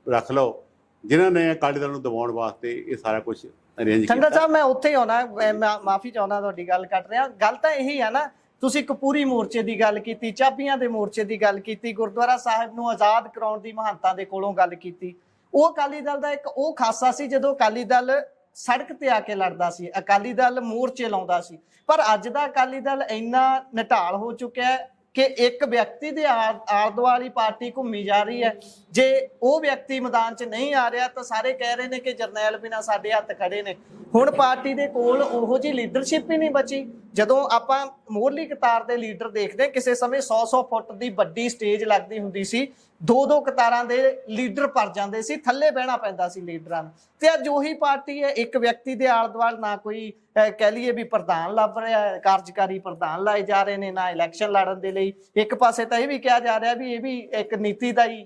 ਰੱਖ ਲਓ ਜਿਨ੍ਹਾਂ ਨੇ ਅਕਾਲੀ ਦਲ ਨੂੰ ਦਬਾਉਣ ਵਾਸਤੇ ਇਹ ਸਾਰਾ ਕੁਝ ਅਰੇਂਜ ਕੀਤਾ। ਠੰਡਾ ਸਾਹਿਬ, ਮੈਂ ਉੱਥੇ ਹੀ ਆਉਣਾ, ਮਾਫੀ ਚਾਹੁੰਦਾ, ਤੁਹਾਡੀ ਗੱਲ ਕੱਟ ਰਿਹਾ। ਗੱਲ ਤਾਂ ਇਹੀ ਆ ਨਾ, ਤੁਸੀਂ ਕਪੂਰੀ ਮੋਰਚੇ ਦੀ ਗੱਲ ਕੀਤੀ, ਚਾਬੀਆਂ ਦੇ ਮੋਰਚੇ ਦੀ ਗੱਲ ਕੀਤੀ, ਗੁਰਦੁਆਰਾ ਸਾਹਿਬ ਨੂੰ ਆਜ਼ਾਦ ਕਰਾਉਣ ਦੀ ਮਹੰਤਾਂ ਦੇ ਕੋਲੋਂ ਗੱਲ ਕੀਤੀ। ਉਹ ਅਕਾਲੀ ਦਲ ਦਾ ਇੱਕ ਉਹ ਖਾਸਾ ਸੀ, ਜਦੋਂ ਅਕਾਲੀ ਦਲ ਸੜਕ ਤੇ ਆ ਕੇ ਲੜਦਾ ਸੀ, ਅਕਾਲੀ ਦਲ ਮੋਰਚੇ ਲਾਉਂਦਾ ਸੀ। ਪਰ ਅੱਜ ਦਾ ਅਕਾਲੀ ਦਲ ਇੰਨਾ ਨਿਢਾਲ ਹੋ ਚੁੱਕਿਆ ਹੈ ਕਿ ਇੱਕ ਵਿਅਕਤੀ ਦੇ ਆਲੇ ਦੁਆਲੇ ਪਾਰਟੀ ਘੁੰਮੀ ਜਾ ਰਹੀ ਹੈ। ਜੇ ਉਹ ਵਿਅਕਤੀ ਮੈਦਾਨ 'ਚ ਨਹੀਂ ਆ ਰਿਹਾ ਤਾਂ ਸਾਰੇ ਕਹਿ ਰਹੇ ਨੇ ਕਿ ਜਰਨੈਲ ਬਿਨਾਂ ਸਾਡੇ ਹੱਥ ਖੜੇ ਨੇ। ਹੁਣ ਪਾਰਟੀ ਦੇ ਕੋਲ ਉਹੋ ਜਿਹੀ ਲੀਡਰਸ਼ਿਪ ਹੀ ਨਹੀਂ ਬਚੀ। ਜਦੋਂ ਆਪਾਂ ਮੋਹਰਲੀ ਕਤਾਰ ਦੇ ਲੀਡਰ ਦੇਖਦੇ, ਕਿਸੇ ਸਮੇਂ 100-100 ਫੁੱਟ ਦੀ ਵੱਡੀ ਸਟੇਜ ਲੱਗਦੀ ਹੁੰਦੀ ਸੀ, 2-2 ਕਤਾਰਾਂ ਦੇ ਲੀਡਰ ਭਰ ਜਾਂਦੇ ਸੀ, ਥੱਲੇ ਬਹਿਣਾ ਪੈਂਦਾ ਸੀ ਲੀਡਰਾਂ ਨੂੰ। ਤੇ ਅੱਜ ਉਹੀ ਪਾਰਟੀ ਹੈ, ਇੱਕ ਵਿਅਕਤੀ ਦੇ ਆਲੇ ਦੁਆਲੇ ਨਾ ਕੋਈ ਕਹਿ ਲਈਏ ਵੀ ਪ੍ਰਧਾਨ ਲੱਭ ਰਿਹਾ, ਕਾਰਜਕਾਰੀ ਪ੍ਰਧਾਨ ਲਾਏ ਜਾ ਰਹੇ ਨੇ, ਨਾ ਇਲੈਕਸ਼ਨ ਲੜਨ ਦੇ ਲਈ। ਇੱਕ ਪਾਸੇ ਤਾਂ ਇਹ ਵੀ ਕਿਹਾ ਜਾ ਰਿਹਾ ਵੀ ਇਹ ਵੀ ਇੱਕ ਨੀਤੀ ਦਾ ਹੀ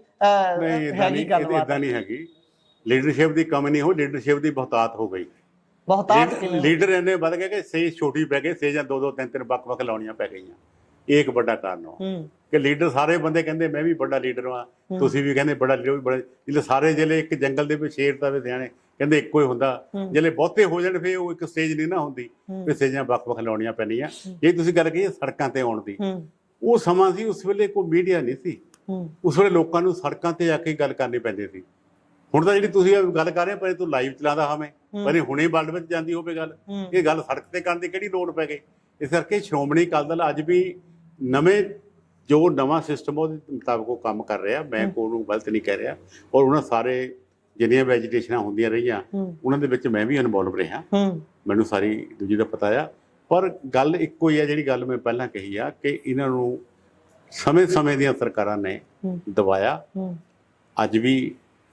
ਹੈਗੀ ਗੱਲਬਾਤ। ਇਦਾਂ ਨਹੀਂ ਹੈਗੀ, ਲੀਡਰਸ਼ਿਪ ਦੀ ਕਮੀ ਨਹੀਂ ਹੋ, ਲੀਡਰਸ਼ਿਪ ਦੀ ਬਹੁਤਾਤ ਹੋ ਗਈ। ਬਹੁਤਾਤ ਲੀਡਰ ਇੰਨੇ ਵੱਧ ਗਏ ਕਿ ਸੇਜ ਛੋਟੀ ਪੈ ਗਈ, ਸੇਜਾਂ 2-2 3-3 ਵੱਖ-ਵੱਖ ਲਾਉਣੀਆਂ ਪੈ ਗਈਆਂ। ਇਹ ਇੱਕ ਵੱਡਾ ਕਾਰਨ ਹੋ ਕਿ ਲੀਡਰ ਸਾਰੇ ਬੰਦੇ ਕਹਿੰਦੇ ਮੈਂ ਵੀ ਵੱਡਾ ਲੀਡਰ ਹਾਂ, ਤੁਸੀਂ ਵੀ ਕਹਿੰਦੇ ਬੜਾ ਲੀਡਰ, ਬੜਾ ਜਿਹੜੇ ਸਾਰੇ ਜਿਹੜੇ ਇੱਕ ਜੰਗਲ ਦੇ ਵਿੱਚ ਸ਼ੇਰ ਤਾਂ ਸਿਆਣੇ ਕਹਿੰਦੇ ਇੱਕੋ ਹੀ ਹੁੰਦਾ। ਜਿਹੜੇ ਬਹੁਤੇ ਹੋ ਜਾਣ ਫਿਰ ਉਹ ਇੱਕ ਸਟੇਜ ਨਹੀਂ ਨਾ ਹੁੰਦੀ, ਫਿਰ ਸਟੇਜਾਂ ਵੱਖ-ਵੱਖ ਲਾਉਣੀਆਂ ਪੈਣੀਆਂ। ਜੇ ਤੁਸੀਂ ਗੱਲ ਕਹੀਏ ਸੜਕਾਂ ਤੇ ਆਉਣ ਦੀ, ਉਹ ਸਮਾਂ ਸੀ, ਉਸ ਵੇਲੇ ਕੋਈ ਮੀਡੀਆ ਨਹੀਂ ਸੀ, ਉਸ ਵੇਲੇ ਲੋਕਾਂ ਨੂੰ ਸੜਕਾਂ ਤੇ ਆ ਕੇ ਗੱਲ ਕਰਨੀ ਪੈਂਦੀ ਸੀ। ਹੁਣ ਤਾਂ ਜਿਹੜੀ ਤੁਸੀਂ ਗੱਲ ਕਰ ਰਹੇ ਪਰ ਤੂੰ ਲਾਈਵ ਚਲਾਉਂਦਾ ਹਵੇਂ, ਪਰ ਇਹ ਹੁਣੇ ਵਰਲਡ ਵਿੱਚ ਜਾਂਦੀ ਹੋਵੇ ਗੱਲ, ਇਹ ਗੱਲ ਸੜਕ ਤੇ ਕਰਨ ਦੀ ਕਿਹੜੀ ਲੋੜ ਪੈ ਗਈ? ਇਸ ਕਰਕੇ ਸ਼੍ਰੋਮਣੀ ਅਕਾਲੀ ਦਲ ਅੱਜ ਵੀ ਜੋ ਨਵਾਂ ਸਿਸਟਮ ਉਹਦੇ ਮੁਤਾਬਕ ਉਹ ਕੰਮ ਕਰ ਰਿਹਾ। ਮੈਂ ਉਹਨੂੰ ਗਲਤ ਨਹੀਂ ਕਹਿ ਰਿਹਾ, ਔਰ ਉਹਨਾਂ ਸਾਰੇ ਜਿੰਨੀਆਂ ਵੈਜੀਟੇਸ਼ਨਾਂ ਹੁੰਦੀਆਂ ਰਹੀਆਂ ਉਹਨਾਂ ਦੇ ਵਿੱਚ ਮੈਂ ਵੀ ਇਨਵੋਲਵ ਰਿਹਾ, ਮੈਨੂੰ ਸਾਰੀ ਦੂਜੀ ਦਾ ਪਤਾ ਆ। ਪਰ ਗੱਲ ਇੱਕੋ ਹੀ ਆ, ਜਿਹੜੀ ਗੱਲ ਮੈਂ ਪਹਿਲਾਂ ਕਹੀ ਆ ਕਿ ਇਹਨਾਂ ਨੂੰ ਸਮੇਂ ਦੀਆਂ ਸਰਕਾਰਾਂ ਨੇ ਦਬਾਇਆ। ਅੱਜ ਵੀ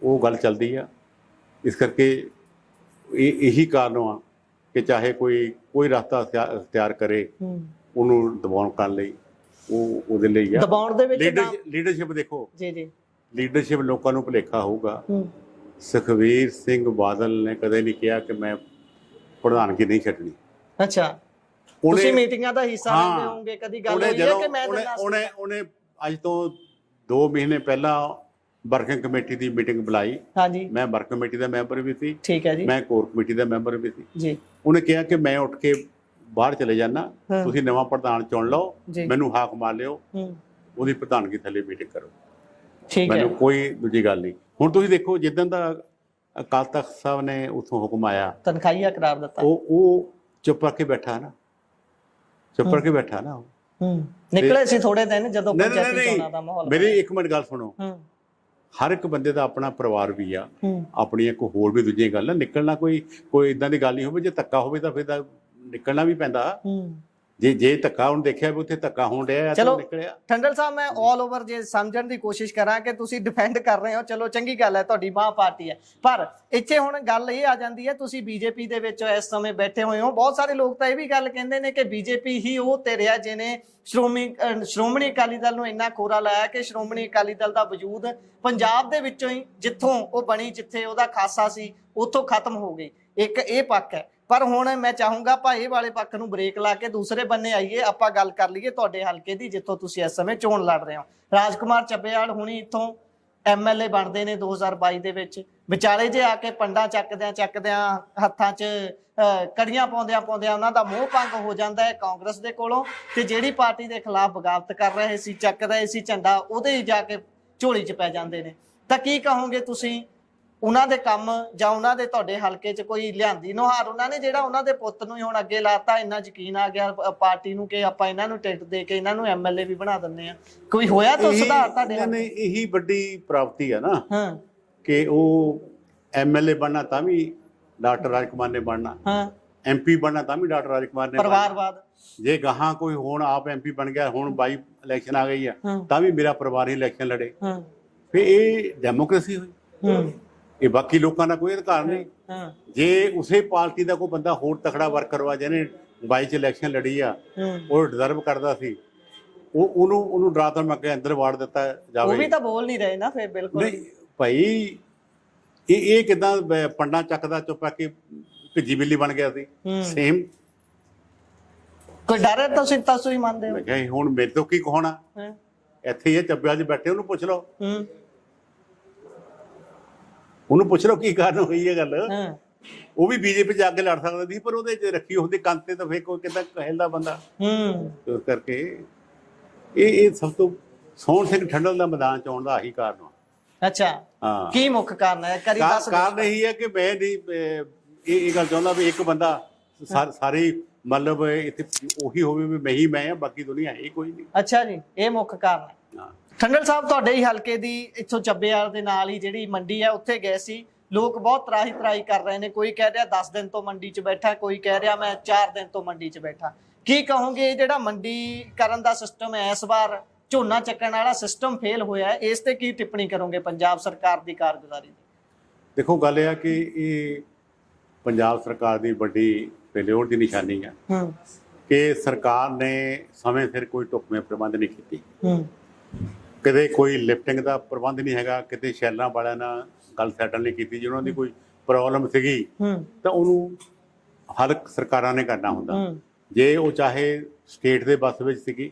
ਉਹ ਗੱਲ ਚੱਲਦੀ ਆ। ਇਸ ਕਰਕੇ ਇਹੀ ਕਾਰਨ ਆ ਕਿ ਚਾਹੇ ਕੋਈ ਰਸਤਾ ਅਖਤਿਆਰ ਕਰੇ ਉਹਨੂੰ ਦਬਾਉਣ ਕਰਨ ਲਈ, ਉਹ ਉਹਦੇ ਲਈ ਆ। ਦਬਾਉਣ ਦੇ ਵਿੱਚ ਲੀਡਰਸ਼ਿਪ ਦੇਖੋ ਜੀ, ਲੀਡਰਸ਼ਿਪ ਲੋਕਾਂ ਨੂੰ ਭੁਲੇਖਾ ਹੋਊਗਾ ਸੁਖਬੀਰ ਸਿੰਘ ਬਾਦਲ ਨੇ ਕਦੇ ਨਹੀਂ ਕਿਹਾ ਕਿ ਮੈਂ ਪ੍ਰਧਾਨਗੀ ਨਹੀਂ ਛੱਡਣੀ। ਅੱਛਾ, ਤੁਸੀਂ ਮੀਟਿੰਗਾਂ ਦਾ ਹਿੱਸਾ ਲੈਂਦੇ ਹੋਵੋਗੇ, ਕਦੀ ਗੱਲ ਹੋਈ ਹੈ ਕਿ ਮੈਂ ਉਹਨੇ ਅੱਜ ਤੋਂ 2 ਮਹੀਨੇ ਪਹਿਲਾਂ ਵਰਕਿੰਗ ਕਮੇਟੀ ਦੀ ਮੀਟਿੰਗ ਬੁਲਾਈ। ਹਾਂਜੀ, ਮੈਂ ਵਰਕ ਕਮੇਟੀ ਦਾ ਮੈਂਬਰ ਵੀ ਸੀ। ਠੀਕ ਹੈ ਜੀ। ਮੈਂ ਕੋਰ ਕਮੇਟੀ ਦਾ ਮੈਂਬਰ ਵੀ ਸੀ ਜੀ। ਉਹਨੇ ਕਿਹਾ ਕਿ ਮੈਂ ਉੱਠ ਕੇ ਬਾਹਰ ਚਲੇ ਜਾਣਾ, ਤੁਸੀਂ ਨਵਾਂ ਪ੍ਰਧਾਨ ਚੁਣ ਲਓ, ਮੈਨੂੰ ਹਾਕ ਮਾਰ ਲਿਓ, ਉਹਦੀ ਪ੍ਰਧਾਨਗੀ ਥੱਲੇ ਮੀਟਿੰਗ ਕਰੋ। ਠੀਕ ਹੈ, ਮੈਨੂੰ ਕੋਈ ਦੂਜੀ ਗੱਲ ਨਹੀਂ। ਹੁਣ ਤੁਸੀਂ ਦੇਖੋ, ਜਿੱਦਾਂ ਦਾ ਅਕਾਲ ਤਖਤ ਸਾਹਿਬ ਨੇ ਉੱਥੋਂ ਹੁਕਮ ਆਇਆ, ਤਨਖਾਹੀਆ ਕਰਾਰ ਦਿੱਤਾ, ਉਹ ਚੁੱਪ ਕਰਕੇ ਬੈਠਾ ਨਾ, ਚੁੱਪ ਕਰਕੇ ਬੈਠਾ ਨਾ। ਨਿਕਲੇ ਸੀ ਥੋੜੇ ਦਿਨ ਜਦੋਂ ਪੰਚਾਇਤੀ ਚੋਣਾਂ ਦਾ ਮਾਹੌਲ। ਮੇਰੀ ਇੱਕ ਮਿੰਟ ਗੱਲ ਸੁਣੋ, ਹਰ ਇੱਕ ਬੰਦੇ ਦਾ ਆਪਣਾ ਪਰਿਵਾਰ ਵੀ ਆ, ਆਪਣੀਆਂ ਕੋਈ ਹੋਰ ਵੀ ਦੂਜੀਆਂ ਗੱਲਾਂ। ਨਿਕਲਣਾ ਕੋਈ ਇਦਾਂ ਦੀ ਗੱਲ ਨਹੀਂ ਹੋਵੇ। ਜੇ ਧੱਕਾ ਹੋਵੇ ਤਾਂ ਫਿਰ ਤਾਂ ਨਿਕਲਣਾ ਵੀ ਪੈਂਦਾ। ਜੇ ਧੱਕਾ ਹੁਣ ਦੇਖਿਆ ਵੀ ਉੱਥੇ ਧੱਕਾ ਹੋਣ ਡਿਆ ਤਾਂ ਨਿਕਲਿਆ। ਠੰਡਲ ਸਾਹਿਬ, ਮੈਂ ਆਲ ਓਵਰ ਜੇ ਸਮਝਣ ਦੀ ਕੋਸ਼ਿਸ਼ ਕਰਾਂ ਕਿ ਤੁਸੀਂ ਡਿਫੈਂਡ ਕਰ ਰਹੇ ਹੋ, ਚਲੋ ਚੰਗੀ ਗੱਲ ਹੈ, ਤੁਹਾਡੀ ਮਾਂ ਪਾਰਟੀ ਹੈ, ਪਰ ਇੱਥੇ ਹੁਣ ਗੱਲ ਇਹ ਆ ਜਾਂਦੀ ਹੈ, ਤੁਸੀਂ ਬੀਜੇਪੀ ਦੇ ਵਿੱਚ ਇਸ ਸਮੇਂ ਬੈਠੇ ਹੋਏ ਹੋ। ਬਹੁਤ ਸਾਰੇ ਲੋਕ ਤਾਂ ਇਹ ਵੀ ਗੱਲ ਕਹਿੰਦੇ ਨੇ ਕਿ ਬੀਜੇਪੀ ਹੀ ਉਹ ਧਿਰ ਹੈ ਜਿਹਨੇ ਸ਼੍ਰੋਮਣੀ ਅਕਾਲੀ ਦਲ ਨੂੰ ਇੰਨਾ ਕੋਰਾ ਲਾਇਆ ਕਿ ਸ਼੍ਰੋਮਣੀ ਅਕਾਲੀ ਦਲ ਦਾ ਵਜੂਦ ਪੰਜਾਬ ਦੇ ਵਿੱਚੋਂ ਹੀ, ਜਿੱਥੋਂ ਉਹ ਬਣੀ, ਜਿੱਥੇ ਉਹਦਾ ਖਾਸਾ ਸੀ, ਉੱਥੋਂ ਖਤਮ ਹੋ ਗਈ। ਇੱਕ ਇਹ ਪੱਖ ਹੈ। ਪਰ ਹੁਣ ਮੈਂ ਚਾਹੂੰਗਾ ਆਪਾਂ ਇਹ ਵਾਲੇ ਪੱਖ ਨੂੰ ਬ੍ਰੇਕ ਲਾ ਕੇ ਦੂਸਰੇ ਬੰਨੇ ਆਈਏ, ਆਪਾਂ ਗੱਲ ਕਰ ਲਈਏ ਤੁਹਾਡੇ ਹਲਕੇ ਦੀ, ਜਿੱਥੋਂ ਤੁਸੀਂ ਇਸ ਸਮੇਂ ਚੋਣ ਲੜ ਰਹੇ ਹੋ। ਰਾਜਕੁਮਾਰ ਚੱਬੇਵਾਲ ਹੁਣੀ ਇੱਥੋਂ MLA ਬਣਦੇ ਨੇ 2022 ਦੇ ਵਿੱਚ। ਵਿਚਾਲੇ ਜੇ ਆ ਕੇ ਪੰਡਾਂ ਚੱਕਦਿਆਂ ਹੱਥਾਂ 'ਚ ਕੜੀਆਂ ਪਾਉਂਦਿਆਂ ਉਹਨਾਂ ਦਾ ਮੋਹ ਭੰਗ ਹੋ ਜਾਂਦਾ ਹੈ ਕਾਂਗਰਸ ਦੇ ਕੋਲੋਂ, ਤੇ ਜਿਹੜੀ ਪਾਰਟੀ ਦੇ ਖਿਲਾਫ ਬਗਾਵਤ ਕਰ ਰਹੇ ਸੀ, ਚੱਕ ਰਹੇ ਸੀ ਝੰਡਾ, ਉਹਦੇ ਹੀ ਜਾ ਕੇ ਝੋਲੀ 'ਚ ਪੈ ਜਾਂਦੇ ਨੇ। ਤਾਂ ਕੀ ਕਹੋਗੇ ਤੁਸੀਂ ਉਹਨਾਂ ਦੇ ਕੰਮ, ਜਾਂ ਉਹਨਾਂ ਦੇ ਤੁਹਾਡੇ ਹਲਕੇ 'ਚ ਕੋਈ ਲਿਆਂਦੀ ਨੁਹਾਰ ਉਹਨਾਂ ਨੇ, ਜਿਹੜਾ ਉਹਨਾਂ ਦੇ ਪੁੱਤ ਨੂੰ ਹੀ ਹੁਣ ਅੱਗੇ ਲਾਤਾ? ਇੰਨਾ ਯਕੀਨ ਆ ਗਿਆ ਪਾਰਟੀ ਨੂੰ ਕਿ ਆਪਾਂ ਇਹਨਾਂ ਨੂੰ ਟਿਕਟ ਦੇ ਕੇ ਇਹਨਾਂ ਨੂੰ MLA ਵੀ ਬਣਾ ਦਿੰਦੇ ਆ। ਕੋਈ ਹੋਇਆ ਤਾਂ ਸੁਧਾਰ ਤੁਹਾਡੇ? ਨਹੀਂ, ਇਹੀ ਵੱਡੀ ਪ੍ਰਾਪਤੀ ਹੈ ਨਾ, ਕਿ ਉਹ MLA ਬਣਨਾ ਤਾਂ ਵੀ ਡਾਕਟਰ ਰਾਜਕੁਮਾਰ ਨੇ ਬਣਨਾ, MP ਬਣਨਾ ਤਾਂ ਵੀ ਡਾਕਟਰ ਰਾਜਕੁਮਾਰ ਨੇ। ਪਰਿਵਾਰਵਾਦ, ਜੇ ਗਾਹਾਂ ਕੋਈ ਹੁਣ ਆਪ MP ਬਣ ਗਿਆ, ਹੁਣ 22 ਇਲੈਕਸ਼ਨ ਆ ਗਈ ਆ, ਤਾਂ ਵੀ ਮੇਰਾ ਪਰਿਵਾਰ ਹੀ ਇਲੈਕਸ਼ਨ ਲੜੇ, ਫਿਰ ਇਹ ਡੈਮੋਕ੍ਰੇਸੀ ਹੋਈ। ਇਹ ਬਾਕੀ ਲੋਕਾਂ ਦਾ ਕੋਈ ਅਧਿਕਾਰ ਨਹੀਂ। ਜੇ ਉਸੇ ਪਾਰਟੀ ਦਾ ਕੋਈ ਬੰਦਾ ਹੋਰ ਤਕੜਾ ਵਰਕਰ ਵਾ, ਜਿਹਨੇ 22 ਚ ਇਲੈਕਸ਼ਨ ਲੜੀ ਆ, ਉਹ ਡਿਜ਼ਰਵ ਕਰਦਾ ਸੀ, ਉਹਨੂੰ ਡਰਾ ਧਮਕਾ ਅੰਦਰ ਵਾੜ ਦਿੱਤਾ ਜਾਵੇ। ਉਹ ਵੀ ਤਾਂ ਬੋਲ ਨਹੀਂ ਰਹੇ ਨਾ ਫਿਰ। ਬਿਲਕੁਲ ਨਹੀਂ ਭਾਈ, ਇਹ ਕਿਦਾਂ ਪੰਡਾਂ ਚੱਕਦਾ ਚੁੱਪ ਕੇ ਭਿੱਜੀ ਬਿੱਲੀ ਬਣ ਗਿਆ ਸੀ। ਸੇਮ ਕੋਈ ਡਰ ਹੈ? ਤੁਸੀਂ ਮੰਨਦੇ ਹੋ? ਮੈਂ ਕਿਹਾ ਹੁਣ ਮੇਰੇ ਤੋਂ ਕੀ ਕਹਾਉਣਾ, ਇੱਥੇ ਇਹ ਚੱਬਿਆਂ 'ਚ ਬੈਠੇ, ਉਹਨੂੰ ਪੁੱਛ ਲਓ, ਉਹਨੂੰ ਪੁੱਛ ਲਓ ਕੀ ਕਾਰਨ ਹੋਈ ਇਹ ਗੱਲ। ਉਹ ਵੀ ਬੀਜੇਪੀ 'ਚ ਅੱਗੇ ਲੜ ਸਕਦਾ ਸੀ, ਪਰ ਉਹਦੇ 'ਚ ਰੱਖੀ ਹੁੰਦੀ ਕੰਨ ਤੇ, ਤਾਂ ਫਿਰ ਕੋਈ ਕਿੱਦਾਂ ਕਹਿਲਦਾ ਬੰਦਾ। ਇਸ ਕਰਕੇ ਇਹ ਸਭ ਤੋਂ ਸੋਹਣ ਸਿੰਘ ਠੰਡਲ ਦਾ ਮੈਦਾਨ 'ਚ ਆਉਣ ਦਾ ਆਹੀ ਕਾਰਨ ਆ। ਅੱਛਾ, ਹਾਂ, ਕੀ ਮੁੱਖ ਕਾਰਨ ਹੈ? ਕਾਰਨ ਇਹੀ ਹੈ ਕਿ ਮੈਂ ਨਹੀਂ ਇਹ ਗੱਲ ਚਾਹੁੰਦਾ ਵੀ ਇੱਕ ਬੰਦਾ ਸਾਰੇ ਮਤਲਬ ਇੱਥੇ ਉਹੀ ਹੋਵੇ ਵੀ ਮੈਂ ਆ, ਬਾਕੀ ਦੁਨੀਆ ਹੈ ਕੋਈ ਨਹੀਂ। ਅੱਛਾ ਜੀ, ਇਹ ਮੁੱਖ ਕਾਰਨ ਹੈ। ਠੰਡਲ ਸਾਹਿਬ, ਤੁਹਾਡੇ ਹੀ ਹਲਕੇ ਦੀ ਇੱਥੋਂ ਚੱਬੇਵਾਲ ਦੇ ਨਾਲ ਹੀ ਜਿਹੜੀ ਮੰਡੀ ਹੈ, ਉੱਥੇ ਗਏ ਸੀ ਲੋਕ, ਬਹੁਤ ਤਰਾਹੀ ਕਰ ਰਹੇ ਨੇ। ਕੋਈ ਕਹਿ ਰਿਹਾ 10 ਦਿਨ ਤੋਂ ਮੰਡੀ 'ਚ ਬੈਠਾ, ਕੋਈ ਕਹਿ ਰਿਹਾ ਮੈਂ 4 ਦਿਨ ਤੋਂ ਮੰਡੀ 'ਚ ਬੈਠਾ। ਕੀ ਕਹੋਗੇ, ਜਿਹੜਾ ਮੰਡੀਕਰਨ ਦਾ ਸਿਸਟਮ ਹੈ, ਇਸ ਵਾਰ ਝੋਨਾ ਚੱਕਣ ਵਾਲਾ ਸਿਸਟਮ ਫੇਲ ਹੋਇਆ, ਇਸ ਤੇ ਕੀ ਟਿੱਪਣੀ ਕਰੋਗੇ ਪੰਜਾਬ ਸਰਕਾਰ ਦੀ ਕਾਰਗੁਜ਼ਾਰੀ ਦੀ? ਦੇਖੋ, ਗੱਲ ਇਹ ਆ ਕਿ ਇਹ ਪੰਜਾਬ ਸਰਕਾਰ ਦੀ ਵੱਡੀ ਫੇਲਿਓਰ ਦੀ ਨਿਸ਼ਾਨੀ ਹੈ ਕਿ ਸਰਕਾਰ ਨੇ ਸਮੇਂ ਸਿਰ ਕੋਈ ਢੁਕਵੇਂ ਪ੍ਰਬੰਧ ਨਹੀਂ ਕੀਤੀ। ਕਿਤੇ ਕੋਈ ਲਿਫਟਿੰਗ ਦਾ ਪ੍ਰਬੰਧ ਨਹੀਂ ਹੈਗਾ, ਕਿਤੇ ਸ਼ੈਲਰਾਂ ਵਾਲਿਆਂ ਨਾਲ ਗੱਲ ਸੈਟਲ ਨਹੀਂ ਕੀਤੀ। ਜੇ ਉਹਨਾਂ ਦੀ ਕੋਈ ਪ੍ਰੋਬਲਮ ਸੀਗੀ ਤਾਂ ਉਹਨੂੰ ਹਰ ਸਰਕਾਰਾਂ ਨੇ ਕਰਨਾ ਹੁੰਦਾ। ਜੇ ਉਹ ਚਾਹੇ ਸਟੇਟ ਦੇ ਬੱਸ ਵਿੱਚ ਸੀਗੀ,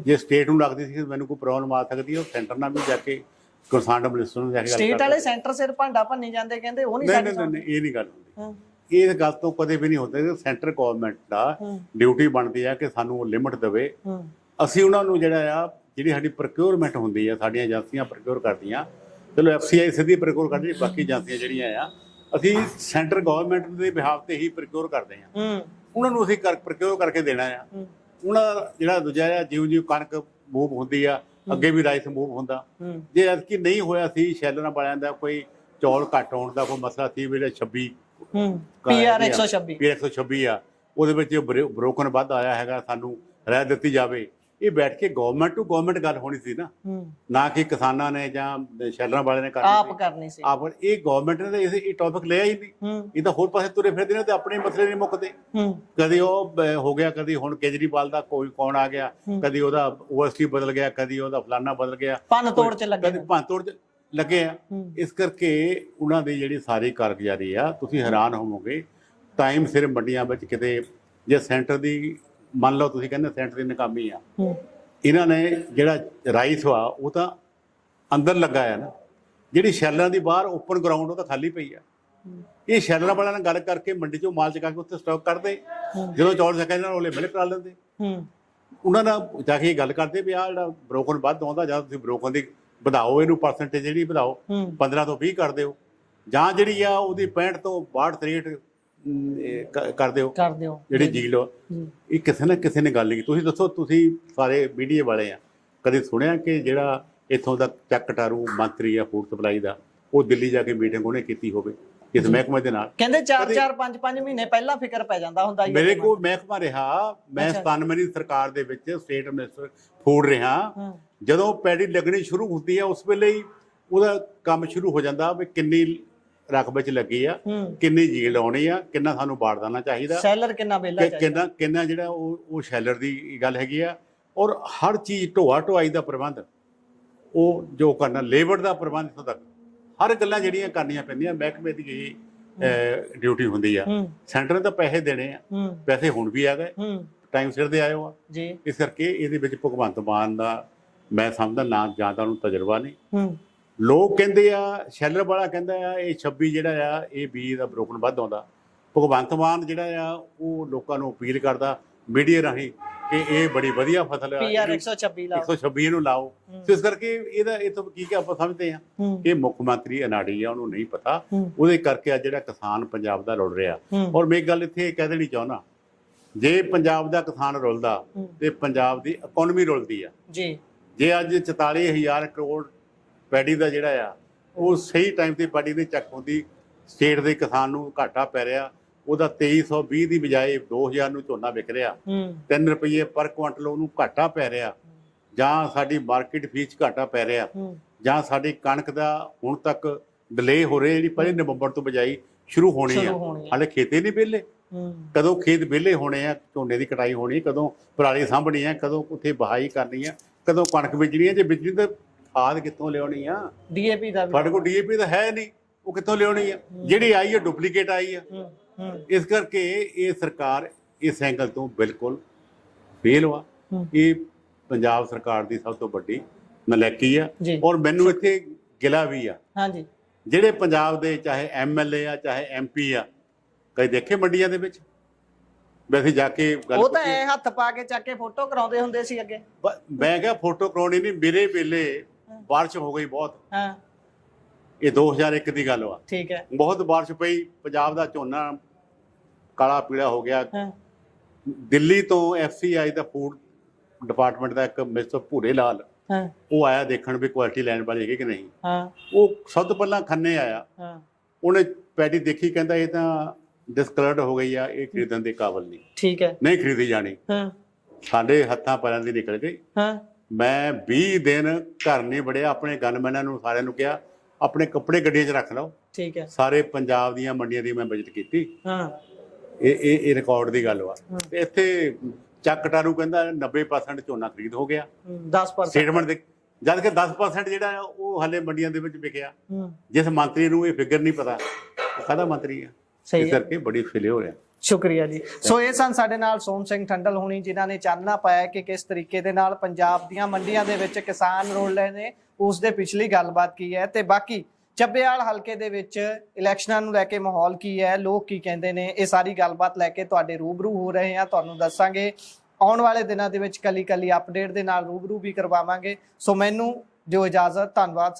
ਜੇ ਸਟੇਟ ਨੂੰ ਲੱਗਦੀ ਸੀ ਮੈਨੂੰ ਕੋਈ ਪ੍ਰੋਬਲਮ ਆ ਸਕਦੀ ਹੈ, ਉਹ ਸੈਂਟਰ ਨਾਲ ਵੀ ਜਾ ਕੇ ਕੰਸਰਨਡ ਮਿਨਿਸਟਰ ਨੂੰ ਜਾ ਕੇ ਸਟੇਟ ਵਾਲੇ ਸੈਂਟਰ ਸਿਰ ਭਾਂਡਾ ਭੰਨੀ ਜਾਂਦੇ, ਕਹਿੰਦੇ ਉਹ ਨਹੀਂ। ਨਹੀਂ, ਇਹ ਨਹੀਂ ਗੱਲ ਹੁੰਦੀ। ਇਹ ਗੱਲ ਤੋਂ ਕਦੇ ਵੀ ਨਹੀਂ ਹੁੰਦਾ। ਸੈਂਟਰ ਗਵਰਨਮੈਂਟ ਦਾ ਡਿਊਟੀ ਬਣਦੀ ਹੈ ਕਿ ਸਾਨੂੰ ਉਹ ਲਿਮਟ ਦੇਵੇ। ਅਸੀਂ ਉਹਨਾਂ ਨੂੰ ਜਿਹੜੀ ਸਾਡੀ ਪ੍ਰੋਕਿਉਰਮੈਂਟ ਹੁੰਦੀ ਆ, ਸਾਡੀਆਂ ਏਜੰਸੀਆਂ ਪ੍ਰੋਕਿਉਰ ਕਰਦੀਆਂ, ਚਲੋ FCI ਸਿੱਧੀ ਪ੍ਰੋਕਿਉਰ ਕਰਦੀ, ਬਾਕੀ ਏਜੰਸੀਆਂ ਜਿਹੜੀਆਂ ਆ ਅਸੀਂ ਸੈਂਟਰ ਗਵਰਨਮੈਂਟ ਦੇ ਬਿਹਾਫ ਤੇ ਹੀ ਪ੍ਰੋਕਿਉਰ ਕਰਦੇ ਆ। ਉਹਨਾਂ ਨੂੰ ਅਸੀਂ ਪ੍ਰੋਕਿਉਰ ਕਰਕੇ ਦੇਣਾ ਆ। ਉਹਨਾਂ ਜਿਹੜਾ ਦੂਜਾ ਆ, ਜਿਉਂ ਕਣਕ ਮੂਵ ਹੁੰਦੀ ਆ, ਅੱਗੇ ਵੀ ਰਾਈਸ ਮੂਵ ਹੁੰਦਾ। ਜੇ ਐਤਕੀ ਨਹੀਂ ਹੋਇਆ ਸੀ, ਸ਼ੈਲਰਾਂ ਵਾਲਿਆਂ ਦਾ ਕੋਈ ਚੌਲ ਘੱਟ ਹੋਣ ਦਾ ਕੋਈ ਮਸਲਾ ਸੀ, ਵੇਲੇ 26 PR 126 ਆ, ਉਹਦੇ ਵਿੱਚ ਬ੍ਰੋਕਨ ਵੱਧ ਆਇਆ ਹੈਗਾ, ਸਾਨੂੰ ਰਹਿ ਦਿੱਤੀ ਜਾਵੇ। ਇਹ ਬੈਠ ਕੇ ਗਵਰਨਮੈਂਟ ਟੂ ਗਵਰਨਮੈਂਟ ਗੱਲ ਹੋਣੀ ਸੀ ਨਾ ਕਿ ਕਿਸਾਨਾਂ ਨੇ ਜਾਂ ਸ਼ੈਲਰਾਂ ਵਾਲਿਆਂ ਨੇ ਕਰਨੀ ਸੀ। ਇਹ ਗਵਰਨਮੈਂਟ ਨੇ ਇਹ ਟੌਪਿਕ ਲਿਆ ਹੀ ਨਹੀਂ। ਇਹ ਤਾਂ ਹੋਰ ਪਾਸੇ ਤੁਰੇ ਫਿਰਦੇ ਨੇ ਤੇ ਆਪਣੇ ਮਸਲੇ ਨਹੀਂ ਮੁੱਕਦੇ। ਕਦੀ ਉਹ ਹੋ ਗਿਆ, ਕਦੀ ਹੁਣ ਕੇਜਰੀਵਾਲ ਦਾ ਕੋਈ ਕੌਣ ਆ ਗਿਆ, ਕਦੀ ਉਹਦਾ OST ਬਦਲ ਗਿਆ, ਕਦੀ ਉਹਦਾ ਫਲਾਨਾ ਬਦਲ ਗਿਆ, ਭੰਨ ਤੋੜ ਚ ਲੱਗੇ। ਭੰਨ ਤੋੜ ਚ ਲੱਗੇ ਆ। ਇਸ ਕਰਕੇ ਉਹਨਾਂ ਦੀ ਜਿਹੜੀ ਸਾਰੀ ਕਾਰਗੁਜ਼ਾਰੀ ਆ, ਤੁਸੀਂ ਹੈਰਾਨ ਹੋਵੋਗੇ। ਟਾਈਮ ਸਿਰ ਮੰਡੀਆਂ ਵਿੱਚ ਕਿਤੇ ਜੇ ਸੈਂਟਰ ਦੀ ਮੰਨ ਲਓ ਤੁਸੀਂ ਕਹਿੰਦੇ ਸੈਂਟਰ ਦੀ ਨਾਕਾਮੀ ਆ, ਇਹਨਾਂ ਨੇ ਜਿਹੜਾ ਰਾਈਸ ਵਾ ਉਹ ਤਾਂ ਅੰਦਰ ਲੱਗਾ ਆ ਨਾ, ਜਿਹੜੀ ਸ਼ੈਲਰਾਂ ਦੀ ਬਾਹਰ ਓਪਨ ਗਰਾਊਂਡ ਉਹ ਤਾਂ ਖਾਲੀ ਪਈ ਆ। ਇਹ ਸ਼ੈਲਰਾਂ ਵਾਲਿਆਂ ਨਾਲ ਗੱਲ ਕਰਕੇ ਮੰਡੀ ਚੋਂ ਮਾਲ ਚਕਾ ਕੇ ਉੱਥੇ ਸਟਾਕ ਕਰਦੇ, ਜਦੋਂ ਚੌਲ ਚੱਕਾ ਇਹਨਾਂ ਨੂੰ ਮਿਲ ਕਰਾ ਲੈਂਦੇ। ਉਹਨਾਂ ਨਾਲ ਜਾ ਕੇ ਗੱਲ ਕਰਦੇ ਵੀ ਆਹ ਜਿਹੜਾ ਬਰੋਕਨ ਵੱਧ ਆਉਂਦਾ, ਜਾਂ ਤੁਸੀਂ ਬਰੋਕਨ ਦੀ ਵਧਾਓ, ਇਹਨੂੰ ਪਰਸੈਂਟੇਜ ਜਿਹੜੀ ਵਧਾਓ, 15 ਤੋਂ 20 ਕਰ ਦਿਓ, ਜਾਂ ਜਿਹੜੀ ਆ ਉਹਦੀ 65 ਤੋਂ 62 63 ਕਰ ਦਿਓ ਜਿਹੜੀ ਜੀਲ। ਇਹ ਕਿਸੇ ਨਾ ਕਿਸੇ ਨੇ ਗੱਲ ਨਹੀਂ ਕੀਤੀ। ਤੁਸੀਂ ਦੱਸੋ, ਤੁਸੀਂ ਸਾਰੇ ਮੀਡੀਆ ਵਾਲੇ ਆ, ਕਦੇ ਸੁਣਿਆ ਕਿ ਜਿਹੜਾ ਇੱਥੋਂ ਦਾ ਚੱਕ ਕਟਾਰੂ ਮੰਤਰੀ ਆ ਫੂਡ ਸਪਲਾਈ ਦਾ, ਉਹ ਦਿੱਲੀ ਜਾ ਕੇ ਮੀਟਿੰਗ ਉਹਨੇ ਕੀਤੀ ਹੋਵੇ ਇਸ ਮਹਿਕਮੇ ਦੇ ਨਾਲ? ਕਹਿੰਦੇ 4-4 5-5 ਮਹੀਨੇ ਪਹਿਲਾਂ ਫਿਕਰ ਪੈ ਜਾਂਦਾ ਹੁੰਦਾ। ਮੇਰੇ ਕੋਲ ਮਹਿਕਮਾ ਰਿਹਾ, ਮੈਂ 97 ਦੀ ਸਰਕਾਰ ਦੇ ਵਿੱਚ ਸਟੇਟ ਮਿਨਿਸਟਰ ਫੂਡ ਰਿਹਾ। ਜਦੋਂ ਪੈਡੀ ਲੱਗਣੀ ਸ਼ੁਰੂ ਹੁੰਦੀ ਆ ਉਸ ਵੇਲੇ ਹੀ ਉਹਦਾ ਕੰਮ ਸ਼ੁਰੂ ਹੋ ਜਾਂਦਾ ਵੀ ਕਿੰਨੀ ਰਕਬੇ 'ਚ ਲੱਗੀ ਆ, ਕਿੰਨੀ ਜੀਲਡ ਆਉਣੀ ਆ, ਕਿੰਨਾ ਸਾਨੂੰ ਬਾਰਦਾਨਾ ਚਾਹੀਦਾ, ਸ਼ੈਲਰ ਕਿੰਨਾ ਵਿਹਲਾ ਚਾਹੀਦਾ, ਕਿੰਨਾ ਜਿਹੜਾ ਉਹ ਸ਼ੈਲਰ ਦੀ ਗੱਲ ਹੈਗੀ ਆ। ਔਰ ਹਰ ਚੀਜ਼ ਢੋਆ ਢੁਆਈ ਦਾ ਪ੍ਰਬੰਧ ਉਹ ਜੋ ਕਰਨਾ, ਲੇਬਰ ਦਾ ਪ੍ਰਬੰਧ, ਇੱਥੋਂ ਤੱਕ ਹਰ ਗੱਲਾਂ ਜਿਹੜੀਆਂ ਕਰਨੀਆਂ ਪੈਂਦੀਆਂ ਮਹਿਕਮੇ ਦੀ ਇਹ ਡਿਊਟੀ ਹੁੰਦੀ ਆ। ਸੈਂਟਰ ਨੇ ਤਾਂ ਪੈਸੇ ਦੇਣੇ ਆ, ਪੈਸੇ ਹੁਣ ਵੀ ਆ ਗਏ, ਟਾਈਮ ਸਿਰ ਦੇ ਆਏ ਹੋ ਆ। ਇਸ ਕਰਕੇ ਇਹਦੇ ਵਿੱਚ ਭਗਵੰਤ ਮਾਨ ਦਾ ਮੈਂ ਸਮਝਦਾ ਨਾ ਜਾਂ ਤਾਂ ਉਹਨੂੰ ਤਜਰਬਾ ਨਹੀਂ। ਲੋਕ ਕਹਿੰਦੇ ਆ, ਸ਼ੈਲਰ ਵਾਲਾ ਕਹਿੰਦਾ ਆ ਇਹ 26 ਜਿਹੜਾ ਆ ਇਹ ਬੀਜ ਦਾ ਬਰੋਕਨ ਵੱਧ ਆਉਂਦਾ। ਭਗਵੰਤ ਮਾਨ ਜਿਹੜਾ ਆ ਉਹ ਲੋਕਾਂ ਨੂੰ ਅਪੀਲ ਕਰਦਾ ਮੀਡੀਆ ਰਾਹੀਂ ਕਿ ਇਹ ਬੜੀ ਵਧੀਆ ਫਸਲ ਆ, PR 126 ਲਾਓ, 126 ਨੂੰ ਲਾਓ। ਇਸ ਕਰਕੇ ਇਹਦਾ ਇਹ ਤੋਂ ਕੀ ਆਪਾਂ ਸਮਝਦੇ ਆ ਕਿ ਮੁੱਖ ਮੰਤਰੀ ਅਨਾੜੀ ਆ, ਉਹਨੂੰ ਨਹੀਂ ਪਤਾ। ਉਹਦੇ ਕਰਕੇ ਆ ਜਿਹੜਾ ਕਿਸਾਨ ਪੰਜਾਬ ਦਾ ਰੁਲ ਰਿਹਾ। ਔਰ ਮੈਂ ਇੱਕ ਗੱਲ ਇੱਥੇ ਕਹਿ ਦੇਣੀ ਚਾਹੁੰਦਾ, ਜੇ ਪੰਜਾਬ ਦਾ ਕਿਸਾਨ ਰੁਲਦਾ ਤੇ ਪੰਜਾਬ ਦੀ ਇਕਨੋਮੀ ਰੁਲਦੀ ਆ। ਜੇ ਅੱਜ 44,000 ਕਰੋੜ ਪੈਡੀ ਦਾ ਜਿਹੜਾ ਆ ਉਹ ਸਹੀ ਟਾਈਮ ਤੇ ਪੈਡੀ ਨਹੀਂ ਚੱਕ ਹੁੰਦੀ, ਸਟੇਟ ਦੇ ਕਿਸਾਨ ਨੂੰ ਘਾਟਾ ਪੈ ਰਿਹਾ, ਉਹਦਾ 2320 ਦੀ ਬਜਾਏ 2000 ਨੂੰ ਝੋਨਾ ਵਿਕ ਰਿਹਾ, 3 ਰੁਪਏ ਪਰ ਕੁਇੰਟਲ ਉਹਨੂੰ ਘਾਟਾ ਪੈ ਰਿਹਾ, ਜਾਂ ਸਾਡੀ ਮਾਰਕੀਟ ਫੀਸ ਘਾਟਾ ਪੈ ਰਿਹਾ, ਜਾਂ ਸਾਡੀ ਕਣਕ ਦਾ ਹੁਣ ਤੱਕ ਡਿਲੇ ਹੋ ਰਿਹਾ, ਜਿਹੜੀ 1 ਨਵੰਬਰ ਤੋਂ ਬਜਾਈ ਸ਼ੁਰੂ ਹੋਣੀ ਆ, ਹਾਲੇ ਖੇਤੇ ਨਹੀਂ ਵਿਹਲੇ। ਕਦੋਂ ਖੇਤ ਵਿਹਲੇ ਹੋਣੇ ਆ, ਝੋਨੇ ਦੀ ਕਟਾਈ ਹੋਣੀ, ਕਦੋਂ ਪਰਾਲੀ ਸਾਂਭਣੀ ਆ, ਕਦੋਂ ਉੱਥੇ ਬਹਾਈ ਕਰਨੀ ਆ, ਕਦੋਂ ਕਣਕ ਬੀਜਣੀ ਆ। ਜੇ ਬੀਜਣੀ ਤਾਂ ਖਾਦ ਕਿੱਥੋਂ ਲਿਆਉਣੀ ਆ? ਡੀਏਪੀ ਦਾ ਸਾਡੇ ਕੋਲ ਡੀਏਪੀ ਤਾਂ ਹੈ ਨਹੀਂ, ਉਹ ਕਿੱਥੋਂ ਲਿਆਉਣੀ ਆ? ਜਿਹੜੀ ਆਈ ਆ ਡੁਪਲੀਕੇਟ ਆਈ ਆ। ਇਸ ਕਰਕੇ ਇਹ ਸਰਕਾਰ ਇਸ ਐਂਗਲ ਤੋਂ ਬਿਲਕੁਲ ਫੇਲ ਵਾ। ਇਹ ਪੰਜਾਬ ਸਰਕਾਰ ਦੀ ਸਭ ਤੋਂ ਵੱਡੀ ਨਲਾਇਕੀ ਆ। ਔਰ ਮੈਨੂੰ ਇੱਥੇ ਗਿਲਾ ਵੀ ਆ, ਜਿਹੜੇ ਪੰਜਾਬ ਦੇ ਚਾਹੇ MLA ਆ ਚਾਹੇ MP ਆ, ਕਈ ਦੇਖੇ ਮੰਡੀਆਂ ਦੇ ਵਿੱਚ ਵੈਸੇ ਜਾ ਕੇ ਉਹ ਤਾਂ ਐ ਹੱਥ ਪਾ ਕੇ ਚੱਕ ਕੇ ਫੋਟੋ ਕਰਾਉਂਦੇ ਹੁੰਦੇ ਸੀ ਅੱਗੇ। ਮੈਂ ਕਿਹਾ ਫੋਟੋ ਕਰਾਉਣੀ ਨਹੀਂ, ਮੇਰੇ ਵੇਲੇ ਬਾਰਿਸ਼ ਹੋ ਗਈ ਬਹੁਤ। ਇਹ 2001 ਦੀ ਗੱਲ ਵਾ। ਠੀਕ ਹੈ, ਬਹੁਤ ਬਾਰਿਸ਼ ਪਈ, ਪੰਜਾਬ ਦਾ ਝੋਨਾ ਕਾਲਾ ਪੀਲਾ ਹੋ ਗਿਆ। ਦਿੱਲੀ ਤੋਂ FCI ਦਾ ਫੂਡ ਡਿਪਾਰਟਮੈਂਟ ਦਾ ਇੱਕ ਮਿਸਟਰ ਭੂਰੇ ਲਾਲ, ਉਹ ਆਇਆ ਦੇਖਣ ਵੀ ਕੁਆਲਿਟੀ ਲੈਣ ਵਾਲੀ ਹੈਗੀ ਕਿ ਨਹੀਂ। ਉਹ ਸਭ ਤੋਂ ਪਹਿਲਾਂ ਖੰਨੇ ਆਇਆ, ਉਹਨੇ ਪੈਟੀ ਦੇਖੀ, ਕਹਿੰਦਾ ਇਹ ਤਾਂ ਡਿਸਕਲਰਡ ਹੋ ਗਈ ਆ, ਇਹ ਖਰੀਦਣ ਦੇ ਕਾਬਲ ਨਹੀਂ। ਠੀਕ ਹੈ, ਨਹੀਂ ਖਰੀਦੀ ਜਾਣੀ। ਸਾਡੇ ਹੱਥਾਂ ਪੈਰਾਂ ਦੀ ਨਿਕਲ ਗਈ। ਮੈਂ 20 ਦਿਨ ਘਰ ਨਹੀਂ ਵੜਿਆ, ਆਪਣੇ ਗਨਮੈਨਾਂ ਨੂੰ ਸਾਰਿਆਂ ਨੂੰ ਕਿਹਾ ਆਪਣੇ ਕੱਪੜੇ ਗੱਡੀਆਂ 'ਚ ਰੱਖ ਲਓ। ਠੀਕ ਹੈ, ਸਾਰੇ ਪੰਜਾਬ ਦੀਆਂ ਮੰਡੀਆਂ ਦੀ ਮੈਂ ਵਿਜ਼ਿਟ ਕੀਤੀ। ਇਹ ਰਿਕਾਰਡ ਦੀ ਗੱਲ ਵਾ। ਤੇ ਇੱਥੇ ਚੱਕ ਕਟਾਰੂ ਕਹਿੰਦਾ 90% ਝੋਨਾ ਖਰੀਦ ਹੋ ਗਿਆ, 10% ਸਟੇਟਮੈਂਟ ਦੇ, ਜਦ ਕਿ 10% ਜਿਹੜਾ ਉਹ ਹਲੇ ਮੰਡੀਆਂ ਦੇ ਵਿੱਚ ਵਿਕਿਆ। ਜਿਸ ਮੰਤਰੀ ਨੂੰ ਇਹ ਫਿਗਰ ਨਹੀਂ ਪਤਾ, ਉਹ ਕਾਹਦਾ ਮੰਤਰੀ ਆ? ਇਸ ਕਰਕੇ ਬੜੀ ਫੇਲ ਹੋ ਰਿਹਾ। ਸ਼ੁਕਰੀਆ ਜੀ। ਸੋ ਇਹ ਸਨ ਸਾਡੇ ਨਾਲ ਸੋਮ ਸਿੰਘ ਠੰਡਲ ਹੋਣੀ, ਜਿਨ੍ਹਾਂ ਨੇ ਚਾਨਣਾ ਪਾਇਆ ਕਿ ਕਿਸ ਤਰੀਕੇ ਦੇ ਨਾਲ ਪੰਜਾਬ ਦੀਆਂ ਮੰਡੀਆਂ ਦੇ ਵਿੱਚ ਕਿਸਾਨ ਰੋਲ ਰਹੇ ਨੇ, ਉਸ ਦੇ ਪਿਛਲੀ ਗੱਲਬਾਤ ਕੀ ਹੈ, ਤੇ ਬਾਕੀ ਚੱਬੇਵਾਲ ਹਲਕੇ ਦੇ ਵਿੱਚ ਇਲੈਕਸ਼ਨਾਂ ਨੂੰ ਲੈ ਕੇ ਮਾਹੌਲ ਕੀ ਹੈ, ਲੋਕ ਕੀ ਕਹਿੰਦੇ ਨੇ, ਇਹ ਸਾਰੀ ਗੱਲਬਾਤ ਲੈ ਕੇ ਤੁਹਾਡੇ ਰੂਬਰੂ ਹੋ ਰਹੇ ਹਾਂ। ਤੁਹਾਨੂੰ ਦੱਸਾਂਗੇ ਆਉਣ ਵਾਲੇ ਦਿਨਾਂ ਦੇ ਵਿੱਚ ਕੱਲੀ ਅਪਡੇਟ ਦੇ ਨਾਲ ਰੂਬਰੂ ਵੀ ਕਰਵਾਵਾਂਗੇ। ਸੋ ਮੈਨੂੰ ਦਿਓ ਇਜਾਜ਼ਤ, ਧੰਨਵਾਦ।